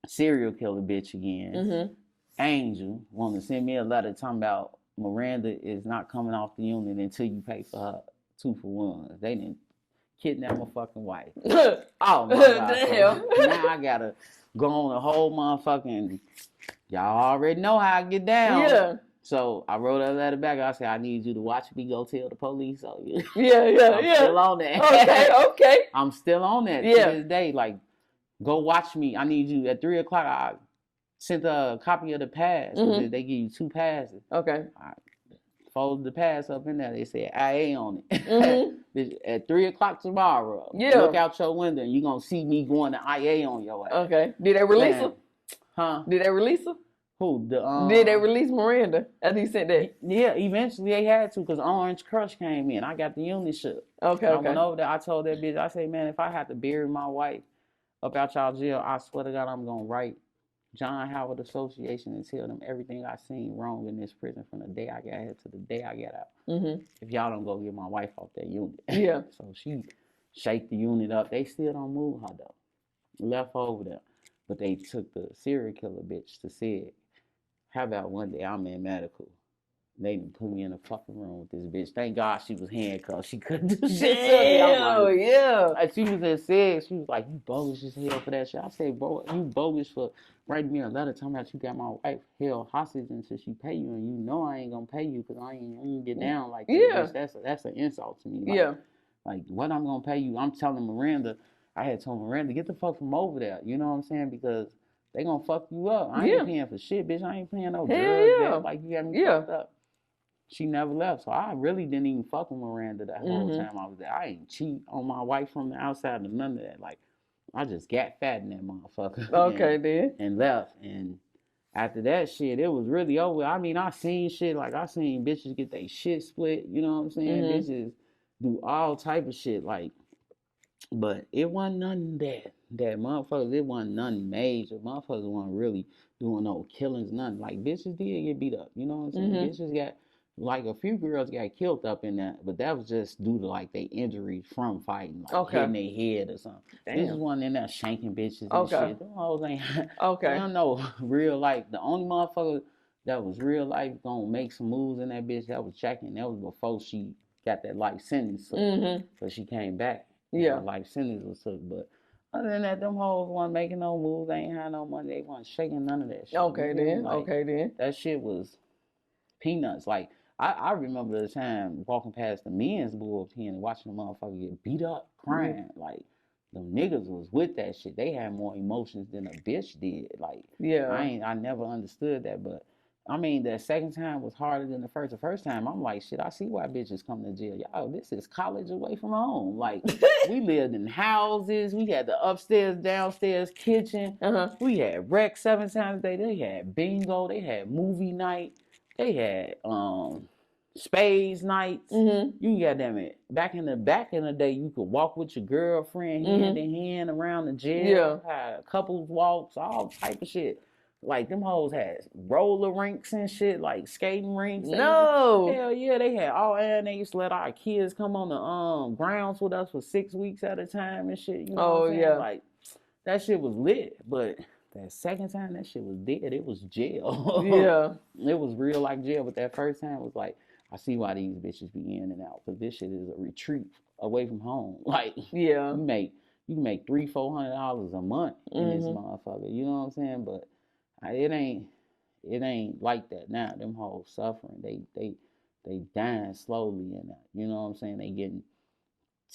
serial killer bitch again. Angel want to send me a letter talking about Miranda is not coming off the unit until you pay for her 2-for-1s. They didn't kidnap my fucking wife. Oh my God. Damn. So now I gotta go on a whole motherfucking, y'all already know how I get down. Yeah. So I wrote a letter back. I said, I need you to watch me go tell the police. So I'm still on that. Okay. I'm still on that to this day. Like, go watch me. I need you at 3 o'clock. I sent a copy of the pass. They give you 2 passes. Okay. I folded the pass up in there. They said IA on it. At 3 o'clock tomorrow, look out your window and you're going to see me going to IA on your ass. Okay. Did they release her? Huh? Did they release her? Who? Did they release Miranda after he said that? Yeah, eventually they had to because Orange Crush came in. I got the unit shook. Okay. I went over there. I told that bitch, I said, man, if I had to bury my wife up out y'all jail, I swear to God, I'm going to write John Howard Association and tell them everything I seen wrong in this prison from the day I got here to the day I get out. If y'all don't go get my wife off that unit. Yeah. So she shake the unit up. They still don't move her though. Left over there. But they took the serial killer bitch to see it. How about one day I'm in medical? They didn't put me in a fucking room with this bitch. Thank God she was handcuffed. She couldn't do shit. Damn, yeah. She was in SEG. She was like, you bogus as hell for that shit. I said, bro, you bogus for writing me a letter talking about you got my wife held hostage until she pay you. And you know I ain't gonna pay you because I ain't get down like that. Yeah. That's an insult to me. Like, like, what I'm gonna pay you? I'm telling Miranda, I had told Miranda, get the fuck from over there. You know what I'm saying? Because they gonna fuck you up. I ain't paying for shit, bitch. I ain't paying no drugs. Like, you got me fucked up. She never left. So I really didn't even fuck with Miranda that whole time I was there. I ain't cheat on my wife from the outside or none of that. Like, I just got fat in that motherfucker. Okay, then. And left. And after that shit, it was really over. I mean, I seen shit. Like, I seen bitches get their shit split. You know what I'm saying? Bitches do all type of shit. Like, but it wasn't nothing that motherfuckers, it wasn't nothing major. Motherfuckers weren't really doing no killings, nothing. Like, bitches did get beat up. You know what I'm saying? Bitches got like a few girls got killed up in that, but that was just due to like their injuries from fighting, like Okay. hitting their head or something. This Damn. one in there shanking bitches and Okay. shit. Them hoes ain't. Okay. I don't know real life. The only motherfucker that was real life gonna make some moves in that bitch that was checking. That was before she got that life sentence. So she came back. Yeah. Life sentence was took, but. Other than that, them hoes wasn't making no moves. They ain't had no money. They wasn't shaking none of that shit. Okay then. Like, okay then. That shit was peanuts. Like I remember the time walking past the men's bullpen and watching the motherfucker get beat up, crying. Like them niggas was with that shit. They had more emotions than a bitch did. Like I never understood that, but I mean, the second time was harder than the first. The first time, I'm like, shit, I see why bitches come to jail. Y'all, this is college away from home. Like, we lived in houses. We had the upstairs, downstairs kitchen. We had rec 7 times a day. They had bingo. They had movie night. They had spades nights. You got them it. Back in the day, you could walk with your girlfriend hand in hand around the jail. Had couples walks, all type of shit. Like them hoes had roller rinks and shit, like skating rinks. Hell yeah, they had all, and they used to let our kids come on the grounds with us for 6 weeks at a time and shit. You know what I'm saying? Like that shit was lit, but that second time that shit was dead. It was jail. It was real like jail, but that first time was like, I see why these bitches be in and out, because this shit is a retreat away from home. Like you can make $300-400 a month in this motherfucker. You know what I'm saying? But it ain't like that now. Them hoes suffering. They dying slowly and you know what I'm saying? They getting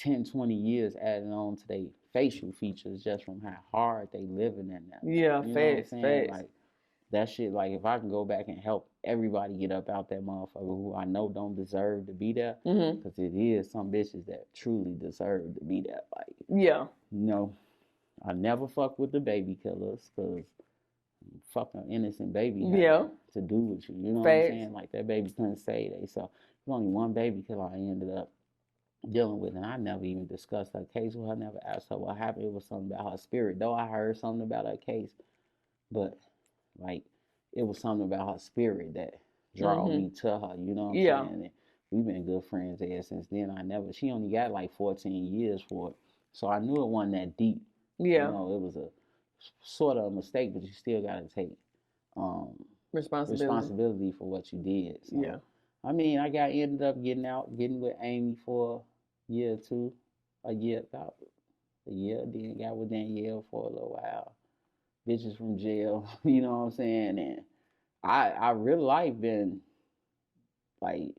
10-20 years added on to their facial features just from how hard they living in that. You know what I'm saying? Like that shit, like if I can go back and help everybody get up out that motherfucker who I know don't deserve to be there, because it is some bitches that truly deserve to be there. Like you know, I never fuck with the baby killers, because fucking innocent baby to do with you. You know what I'm saying? Like that baby couldn't say they. So there's only one baby killer I ended up dealing with, and I never even discussed her case with her. I never asked her what happened. It was something about her spirit, though I heard something about her case, but like it was something about her spirit that drew me to her. You know what I'm saying? And we've been good friends ever since then. She only got like 14 years for it, so I knew it wasn't that deep. You know, it was a sort of a mistake, but you still got to take responsibility for what you did. So, I mean, ended up getting with Amy for a year or two, about a year, then got with Danielle for a little while. Bitches from jail, you know what I'm saying? And I real life been, like,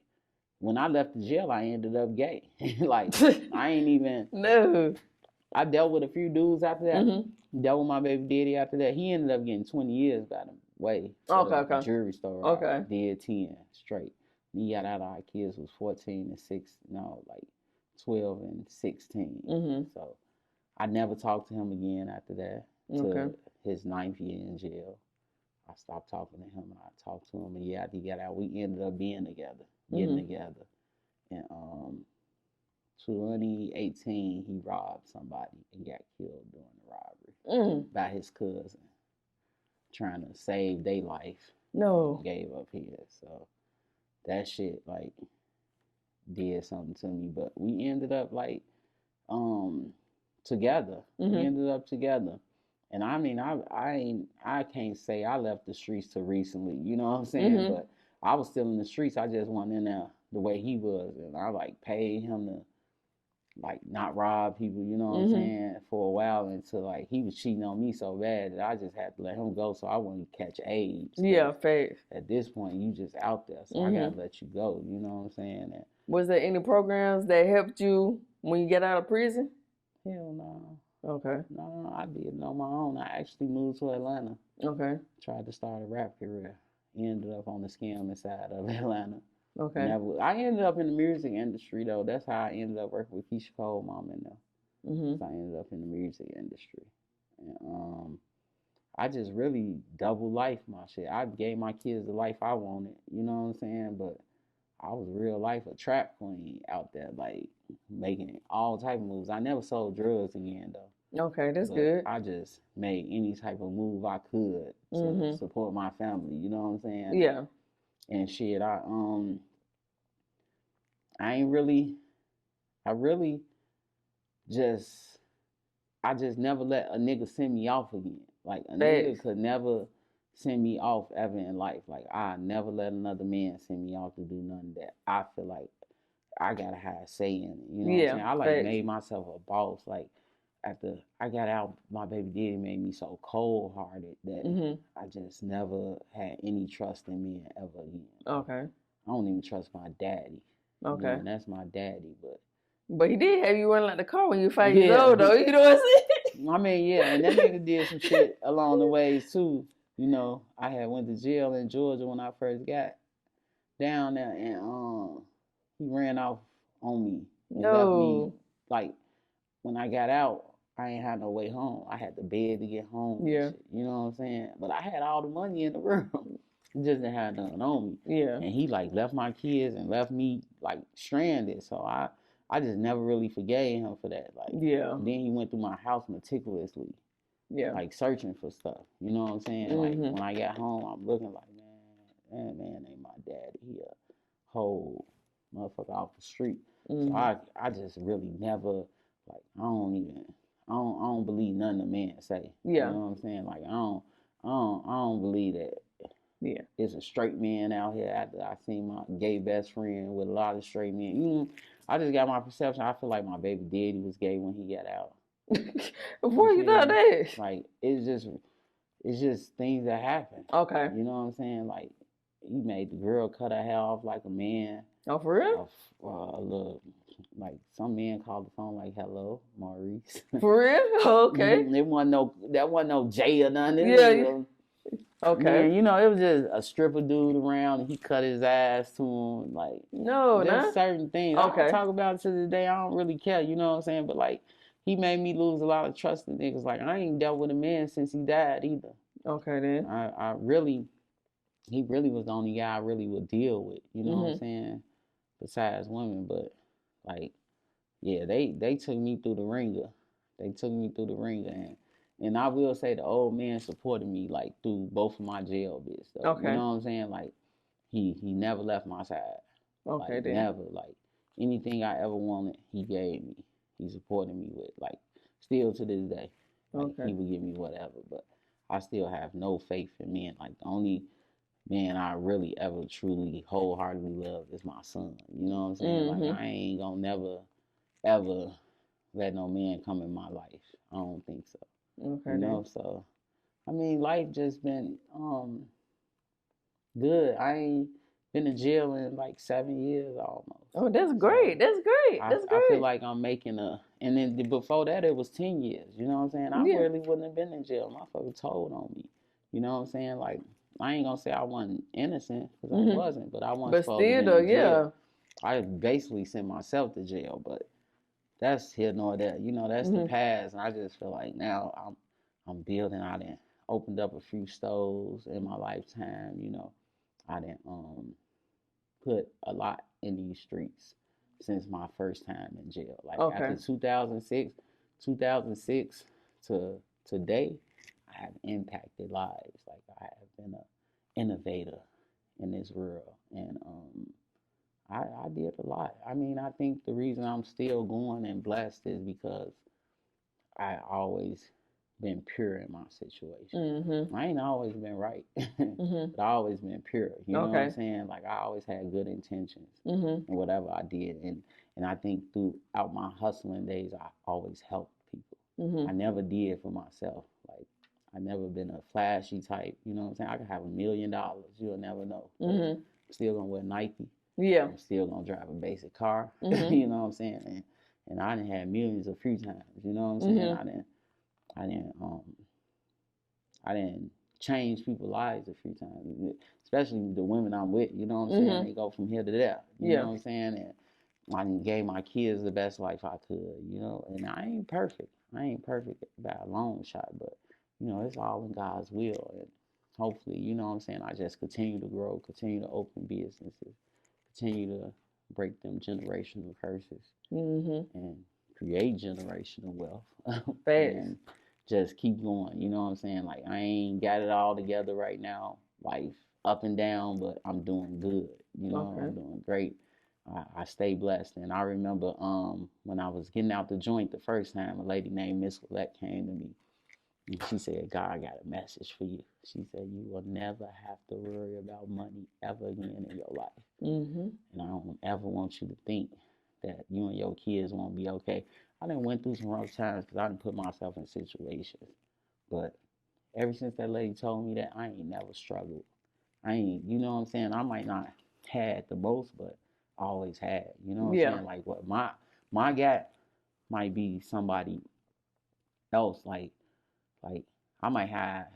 when I left the jail, I ended up gay. Like, I ain't even, I dealt with a few dudes after that. Dealt with my baby daddy after that. He ended up getting 20 years by the way. The jury story. Did 10 straight. He got out of our kids was 12 and 16. So I never talked to him again after that. To his 9th year in jail. I stopped talking to him and I talked to him, and after he got out, we ended up being together, getting together. And 2018, he robbed somebody and got killed during the robbery by his cousin, trying to save their life. Gave up his. So that shit like did something to me. But we ended up like together. We ended up together. And I mean, I can't say I left the streets till recently, you know what I'm saying? But I was still in the streets. I just wasn't in there the way he was, and I like paid him to like not rob people, you know what I'm saying, for a while, until like he was cheating on me so bad that I just had to let him go so I wouldn't catch AIDS. At this point, you just out there, so I gotta let you go, you know what I'm saying? And was there any programs that helped you when you get out of prison? Hell no. No, I did it on my own. I actually moved to Atlanta. Tried to start a rap career. Ended up on the scamming side of Atlanta. I ended up in the music industry though. That's how I ended up working with Keisha Cole, mom and them. So I ended up in the music industry. And I just really double life my shit. I gave my kids the life I wanted, you know what I'm saying? But I was real life a trap queen out there, like making all type of moves. I never sold drugs again though. That's good. I just made any type of move I could to support my family. You know what I'm saying? Yeah. And shit, I I really just, I just never let a nigga send me off again. Like, a nigga could never send me off ever in life. Like, I never let another man send me off to do nothing that I feel like I gotta have a say in it. You know what I'm saying? I like made myself a boss. Like, after I got out, my baby daddy made me so cold hearted that I just never had any trust in men ever again. Okay. I don't even trust my daddy. Okay. You know, and that's my daddy, but he did have you run like the car when you were 5 years old, though. You know what I'm saying? I mean, yeah, and that nigga did some shit along the ways too. You know, I had went to jail in Georgia when I first got down there, and he ran off on me and left me. Like, when I got out, I ain't had no way home. I had to beg to get home. Yeah. And shit, you know what I'm saying? But I had all the money in the world. He just didn't have nothing on me. Yeah. And he like left my kids and left me like stranded. So I just never really forgave him for that. Like, yeah. Then he went through my house meticulously. Yeah. Like, searching for stuff. You know what I'm saying? Like, when I got home, I'm looking like, man ain't my daddy. He a whole motherfucker off the street. So I just really never, like, I don't believe nothing a man say. Yeah. You know what I'm saying? Like, I don't believe that. Yeah. It's a straight man out here after I seen my gay best friend with a lot of straight men. I just got my perception. I feel like my baby daddy was gay when he got out. Before you thought that? Like, it's just things that happen. Okay. You know what I'm saying? Like, he made the girl cut her hair off like a man. Oh, for real? A little, like, some men called the phone like, "Hello, Maurice." For real? Okay. That wasn't no Jay or nothing. Yeah. Okay. Man, you know, it was just a stripper dude around, and he cut his ass to him. Like, there's certain things. Okay. I talk about it to this day. I don't really care. You know what I'm saying? But, like, he made me lose a lot of trust in niggas. Like, I ain't dealt with a man since he died either. Okay, then. He really was the only guy I really would deal with. You know what I'm saying? Besides women, but, like, yeah, they took me through the ringer. And I will say the old man supported me, like, through both of my jail bits, though. Okay. You know what I'm saying? Like, he never left my side. Okay, like, then. Never. Like, anything I ever wanted, he gave me. He supported me with, like, still to this day. Like, he would give me whatever, but I still have no faith in men. Like, the only man I really ever truly wholeheartedly love is my son. You know what I'm saying? Like, I ain't gonna never, ever let no man come in my life. I don't think so. Okay. You know, so, I mean, life just been good. I ain't been in jail in like 7 years almost. Oh, that's great. So I feel like I'm making and then before that it was 10 years. You know what I'm saying? I really wouldn't have been in jail. Motherfucker told on me. You know what I'm saying? Like, I ain't gonna say I wasn't innocent, because I wasn't, but I wasn't supposed to be in jail. I basically sent myself to jail, but that's here nor there. You know, that's the past. And I just feel like now I'm building. I done opened up a few stores in my lifetime. You know, I done put a lot in these streets since my first time in jail. Like, after 2006 to today, I have impacted lives. Like, I have been an innovator in this world, and I did a lot. I mean, I think the reason I'm still going and blessed is because I always been pure in my situation. I ain't always been right, but I always been pure. You know what I'm saying? Like, I always had good intentions in whatever I did, and I think throughout my hustling days, I always helped people. I never did for myself. Like, I never been a flashy type. You know what I'm saying? I could have $1 million. You'll never know. I'm still gonna wear Nike. Yeah. I'm still gonna drive a basic car. You know what I'm saying? And I done had millions a few times. You know what I'm saying? I didn't change people's lives a few times, especially the women I'm with. You know what I'm saying? They go from here to there. You know what I'm saying? And I done gave my kids the best life I could. You know, and I ain't perfect. I ain't perfect by a long shot, but you know, it's all in God's will. And hopefully, you know what I'm saying, I just continue to grow, continue to open businesses, continue to break them generational curses, and create generational wealth. And just keep going. You know what I'm saying? Like, I ain't got it all together right now. Life up and down, but I'm doing good. You know, I'm doing great. I stay blessed. And I remember when I was getting out the joint the first time, a lady named Miss Willette came to me. And she said, God got a message for you. She said, you will never have to worry about money ever again in your life. Mm-hmm. And I don't ever want you to think that you and your kids won't be okay. I done went through some rough times because I done put myself in situations. But ever since that lady told me that, I ain't never struggled. I ain't, you know what I'm saying? I might not had the most, but always had. You know what I'm saying? Like what my gap might be somebody else. Like I might have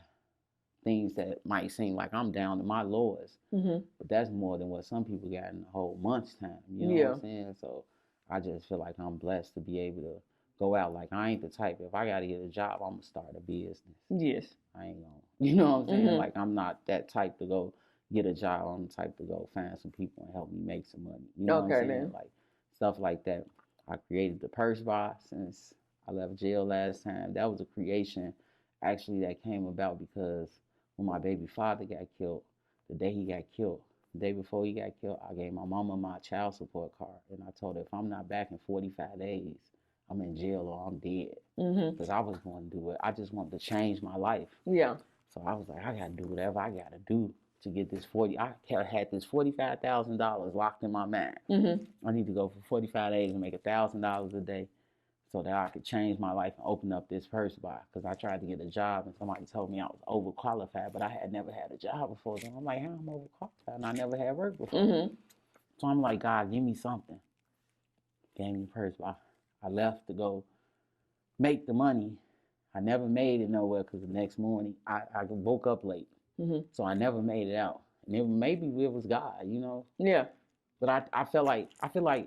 things that might seem like I'm down to my lowest, but that's more than what some people got in a whole month's time. You know what I'm saying? So I just feel like I'm blessed to be able to go out. Like I ain't the type, if I gotta get a job, I'm gonna start a business. Yes. I ain't gonna, you know what I'm saying? Like I'm not that type to go get a job. I'm the type to go find some people and help me make some money. You know what I'm saying? Then. Like stuff like that. I created the purse box since I left jail last time. That was a creation actually that came about because when my baby father got killed, the day he got killed, the day before he got killed, I gave my mama my child support card. And I told her if I'm not back in 45 days, I'm in jail or I'm dead. Because I was going to do it. I just wanted to change my life. Yeah. So I was like, I got to do whatever I got to do to get this I had this $45,000 locked in my mind. I need to go for 45 days and make $1,000 a day so that I could change my life and open up this purse box. Because I tried to get a job and somebody told me I was overqualified, but I had never had a job before. So I'm like, how I'm overqualified and I never had work before. So I'm like, God, give me something. Gave me the purse box. I left to go make the money. I never made it nowhere because the next morning I woke up late. So I never made it out. And maybe it was God, you know? Yeah. But I feel like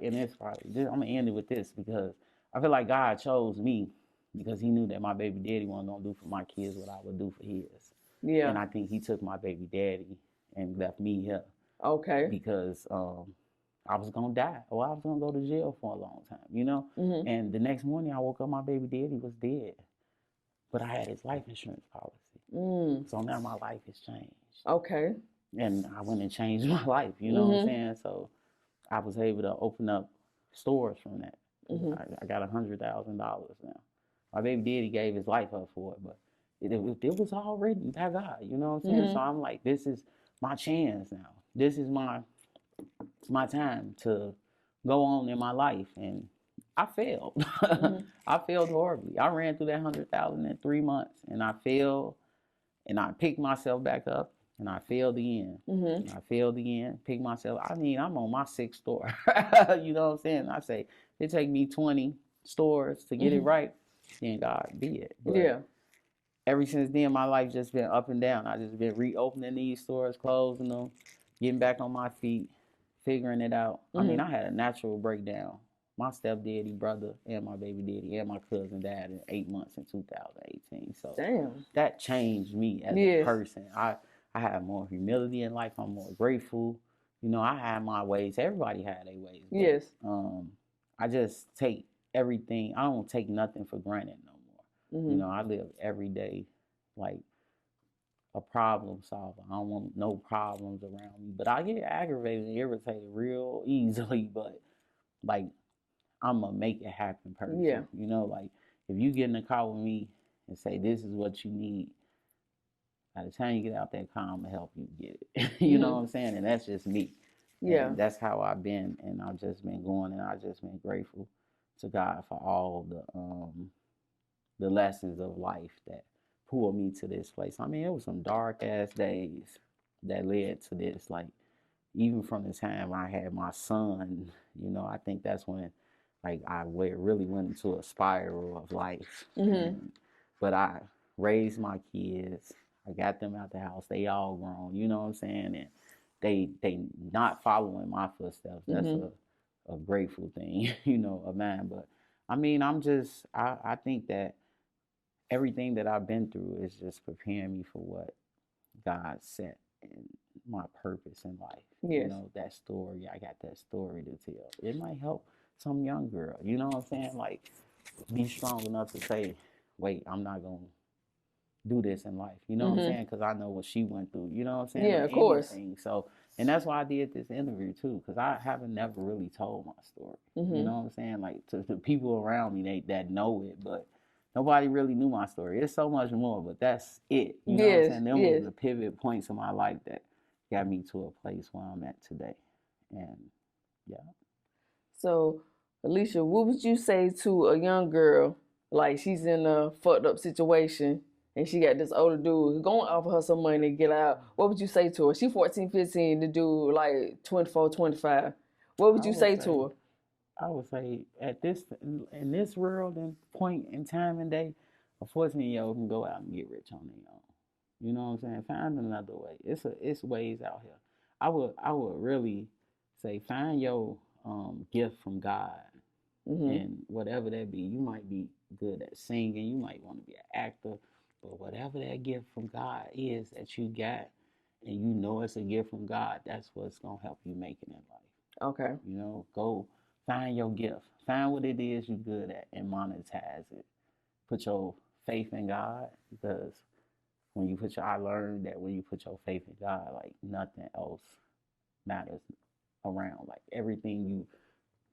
in this part, I'm going to end it with this because I feel like God chose me because he knew that my baby daddy wasn't going to do for my kids what I would do for his. Yeah. And I think he took my baby daddy and left me here. Okay. Because I was going to die or I was going to go to jail for a long time, you know? And the next morning I woke up, my baby daddy was dead. But I had his life insurance policy. So now my life has changed. Okay. And I went and changed my life, you know what I'm saying? So I was able to open up stores from that. I got $100,000 now. My baby daddy gave his life up for it, but it was all written by God, you know what I'm saying? So I'm like, this is my chance now. This is my time to go on in my life. And I failed. I failed horribly. I ran through that 100,000 in 3 months, and I failed, and I picked myself back up, and I failed again. And I failed again, picked myself. I mean, I'm on my 6th store. You know what I'm saying? I say it take me 20 stores to get it right. Then God be it. But ever since then, my life just been up and down. I just been reopening these stores, closing them, getting back on my feet, figuring it out. I mean, I had a natural breakdown. My stepdaddy, brother, and my baby daddy, and my cousin died in 8 months in 2018. So that changed me as a person. I have more humility in life. I'm more grateful. You know, I have my ways. Everybody had their ways. But, I just take everything. I don't take nothing for granted no more. You know, I live every day like a problem solver. I don't want no problems around me. But I get aggravated and irritated real easily. But like, I'm a make it happen person. You know, like if you get in the car with me and say this is what you need, by the time you get out that car, I'm gonna help you get it. You know what I'm saying? And that's just me. And that's how I've been, and I've just been going, and I've just been grateful to God for all the lessons of life that pulled me to this place. I mean, it was some dark ass days that led to this. Like even from the time I had my son, you know, I think that's when like I really went into a spiral of life. But I raised my kids. I got them out the house. They all grown. You know what I'm saying? And they not following my footsteps. That's a grateful thing, you know, of mine. But I mean, I think that everything that I've been through is just preparing me for what God set in my purpose in life. You know, that story, I got that story to tell. It might help some young girl, you know what I'm saying? Like, be strong enough to say, wait, I'm not going to do this in life. You know what I'm saying? Because I know what she went through. You know what I'm saying? Yeah, of course. So And that's why I did this interview too, because I haven't never really told my story. You know what I'm saying? Like to the people around me, that know it, but nobody really knew my story. It's so much more, but that's it. You know what I'm saying? Them was the pivot points in my life that got me to a place where I'm at today. And yeah. So, Alicia, what would you say to a young girl, like she's in a fucked up situation and she got this older dude who's going to offer her some money to get out? What would you say to her? She 14, 15, the dude like 24, 25. What would you say to her? I would say in this world and point in time and day, a 14-year-old can go out and get rich on their own. You know what I'm saying? Find another way. It's ways out here. I would really say find your gift from God, and whatever that be. You might be good at singing. You might want to be an actor, but whatever that gift from God is that you got, and you know it's a gift from God, that's what's gonna help you make it in life. Okay. You know, go find your gift. Find what it is you're good at and monetize it. Put your faith in God, because I learned that when you put your faith in God, like nothing else matters around. Like everything you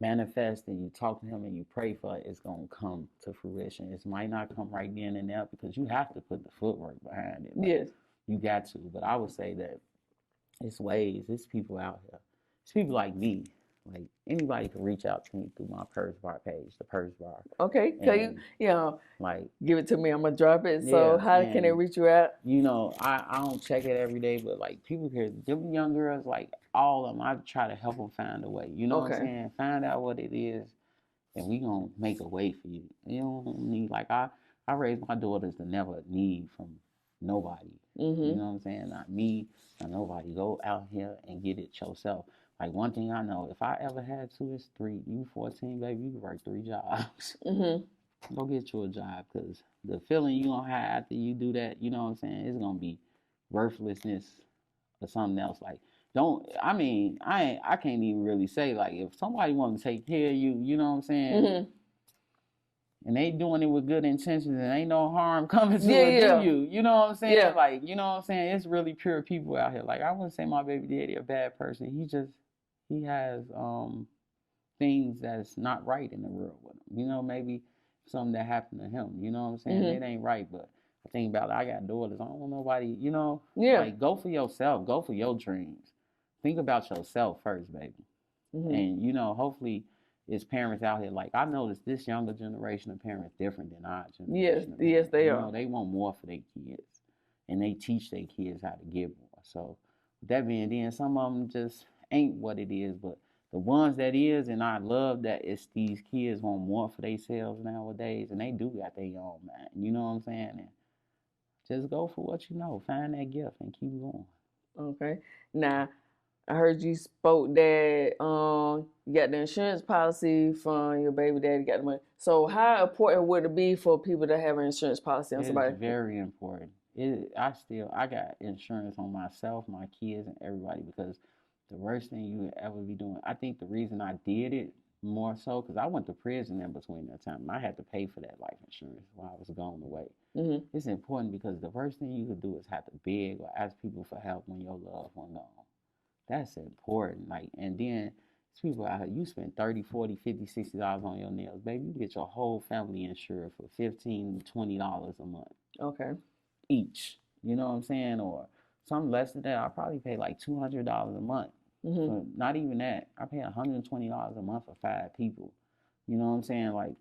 manifest and you talk to him and you pray for, it's going to come to fruition. It might not come right then and there because you have to put the footwork behind it. Like, yes. You got to. But I would say that it's ways. It's people out here. It's people like me. Like anybody can reach out to me through my Purse Bar page, the Purse Bar. Okay, can you like give it to me? I'm gonna drop it. So how can they reach you out? You know, I don't check it every day, but like people here, them young girls, like all of them, I try to help them find a way. You know what I'm saying? Find out what it is, and we gonna make a way for you. You don't need like I raised my daughters to never need from nobody. You know what I'm saying? Not me, not nobody. Go out here and get it yourself. Like one thing I know, if I ever had to, it's 3. You 14, baby, you can work 3 jobs. Go get you a job, because the feeling you gonna have after you do that, you know what I'm saying, it's gonna be worthlessness or something else. Like I can't even really say, like, if somebody want to take care of you, you know what I'm saying, and they doing it with good intentions and ain't no harm coming to it to you. You know what I'm saying? Like, you know what I'm saying? It's really pure people out here. Like, I wouldn't say my baby daddy a bad person. He has things that's not right in the world with him. You know, maybe something that happened to him. You know what I'm saying? It ain't right, but I think about it, I got daughters. I don't want nobody, you know? Like, go for yourself. Go for your dreams. Think about yourself first, baby. And, you know, hopefully it's parents out here. Like, I noticed this younger generation of parents different than our generation. Yes, they are. You know, they want more for their kids. And they teach their kids how to give more. So, with that being then, some of them just ain't what it is, but the ones that is, and I love that it's these kids want more for themselves nowadays, and they do got their own mind. You know what I'm saying? And just go for what you know. Find that gift and keep going. Okay. Now, I heard you spoke that you got the insurance policy from your baby daddy, got the money. So how important would it be for people to have an insurance policy on somebody? It's very important. I got insurance on myself, my kids, and everybody, because the worst thing you would ever be doing. I think the reason I did it more so, because I went to prison in between that time. I had to pay for that life insurance while I was going away. It's important because the worst thing you could do is have to beg or ask people for help when your loved one gone. That's important. Like, and then people out here, you spend $30, $40, $50, $60 on your nails, baby. You get your whole family insured for $15, $20 a month. Okay. Each. You know what I'm saying? Or something less than that. I probably pay like $200 a month. Not even that. I pay $120 a month for 5 people. You know what I'm saying? Like,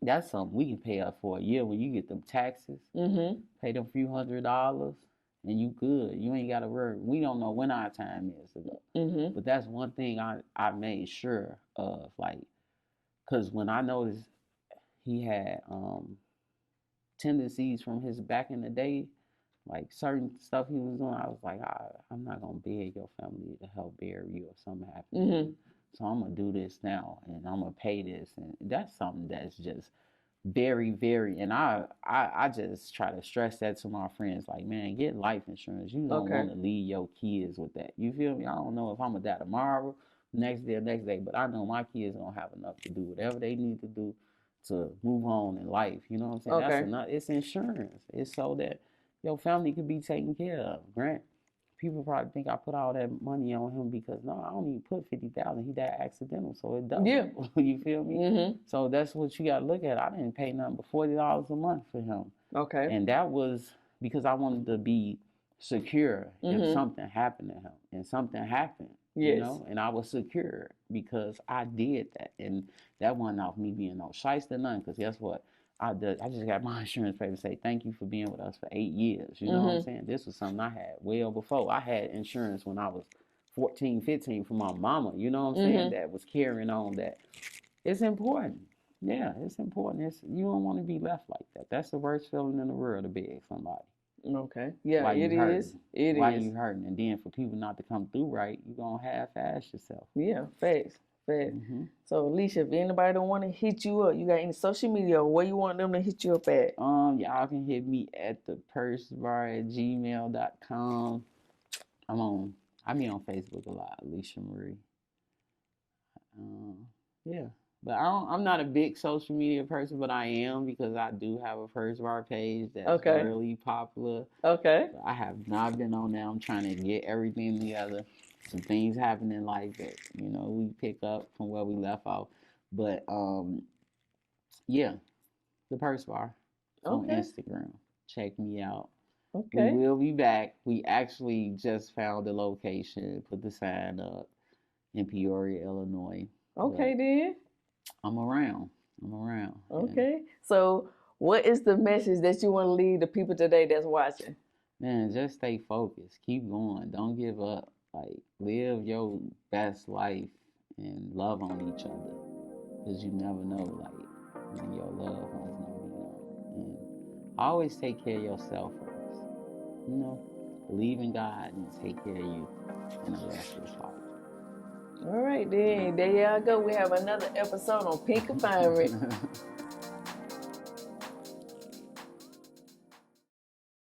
that's something we can pay up for a year when you get them taxes. Pay them few $100s. And you good. You ain't got to worry. We don't know when our time is to go. But that's one thing I made sure of. Like, because when I noticed he had tendencies from his back in the day, like certain stuff he was doing, I was like, I'm not going to beg your family to help bury you if something happens. So I'm going to do this now, and I'm going to pay this. And that's something that's just very, very, and I just try to stress that to my friends, like, man, get life insurance. You don't want to leave your kids with that. You feel me? I don't know if I'm gonna die tomorrow, next day, but I know my kids gonna have enough to do whatever they need to do to move on in life. You know what I'm saying? That's enough. It's insurance. It's so that your family could be taken care of. Grant people probably think I put all that money on him because no, I don't even put 50,000. He died accidental, so it doubled. Yeah. You feel me? Mm-hmm. So that's what you got to look at. I didn't pay nothing but $40 a month for him, Okay. and that was because I wanted to be secure if Mhm. something happened to him, and something happened. Yes. You know, and I was secure because I did that, and that wasn't off me being no shyster none. Because guess what? I just got my insurance paper say thank you for being with us for 8 years. You know what I'm Mhm. saying? This was something I had well before. I had insurance when I was 14, 15 from my mama. You know what I'm saying? Mhm. That was carrying on that. It's important. Yeah, it's important. You don't want to be left like that. That's the worst feeling in the world to beg somebody. Okay. Yeah, Why you it hurting? is. It Why is. you hurting? And then for people not to come through right, you gonna half-ass yourself. Yeah, facts. Facts. Mm-hmm. So, Alicia, if anybody don't want to hit you up, you got any social media or where you want them to hit you up at? Y'all can hit me at thepursebar@gmail.com. I be on Facebook a lot, Alicia Marie. Yeah. But I'm not a big social media person, but I am because I do have a Purse Bar page that's Okay. really popular. Okay. But I have not been on there. I'm trying to get everything together. Some things happen in life that, we pick up from where we left off. But yeah, the Purse Bar on Okay. Instagram. Check me out. Okay. We will be back. We actually just found the location, put the sign up in Peoria, Illinois. Okay, then. I'm around. Okay. So, what is the message that you want to leave the people today that's watching? Man, just stay focused. Keep going. Don't give up. Like, live your best life and love on each other. Because you never know, like, when your loved one's going to be gone. And always take care of yourself first. Believe in God and take care of you in the rest of this life. All right, then. There y'all go. We have another episode on Confinement.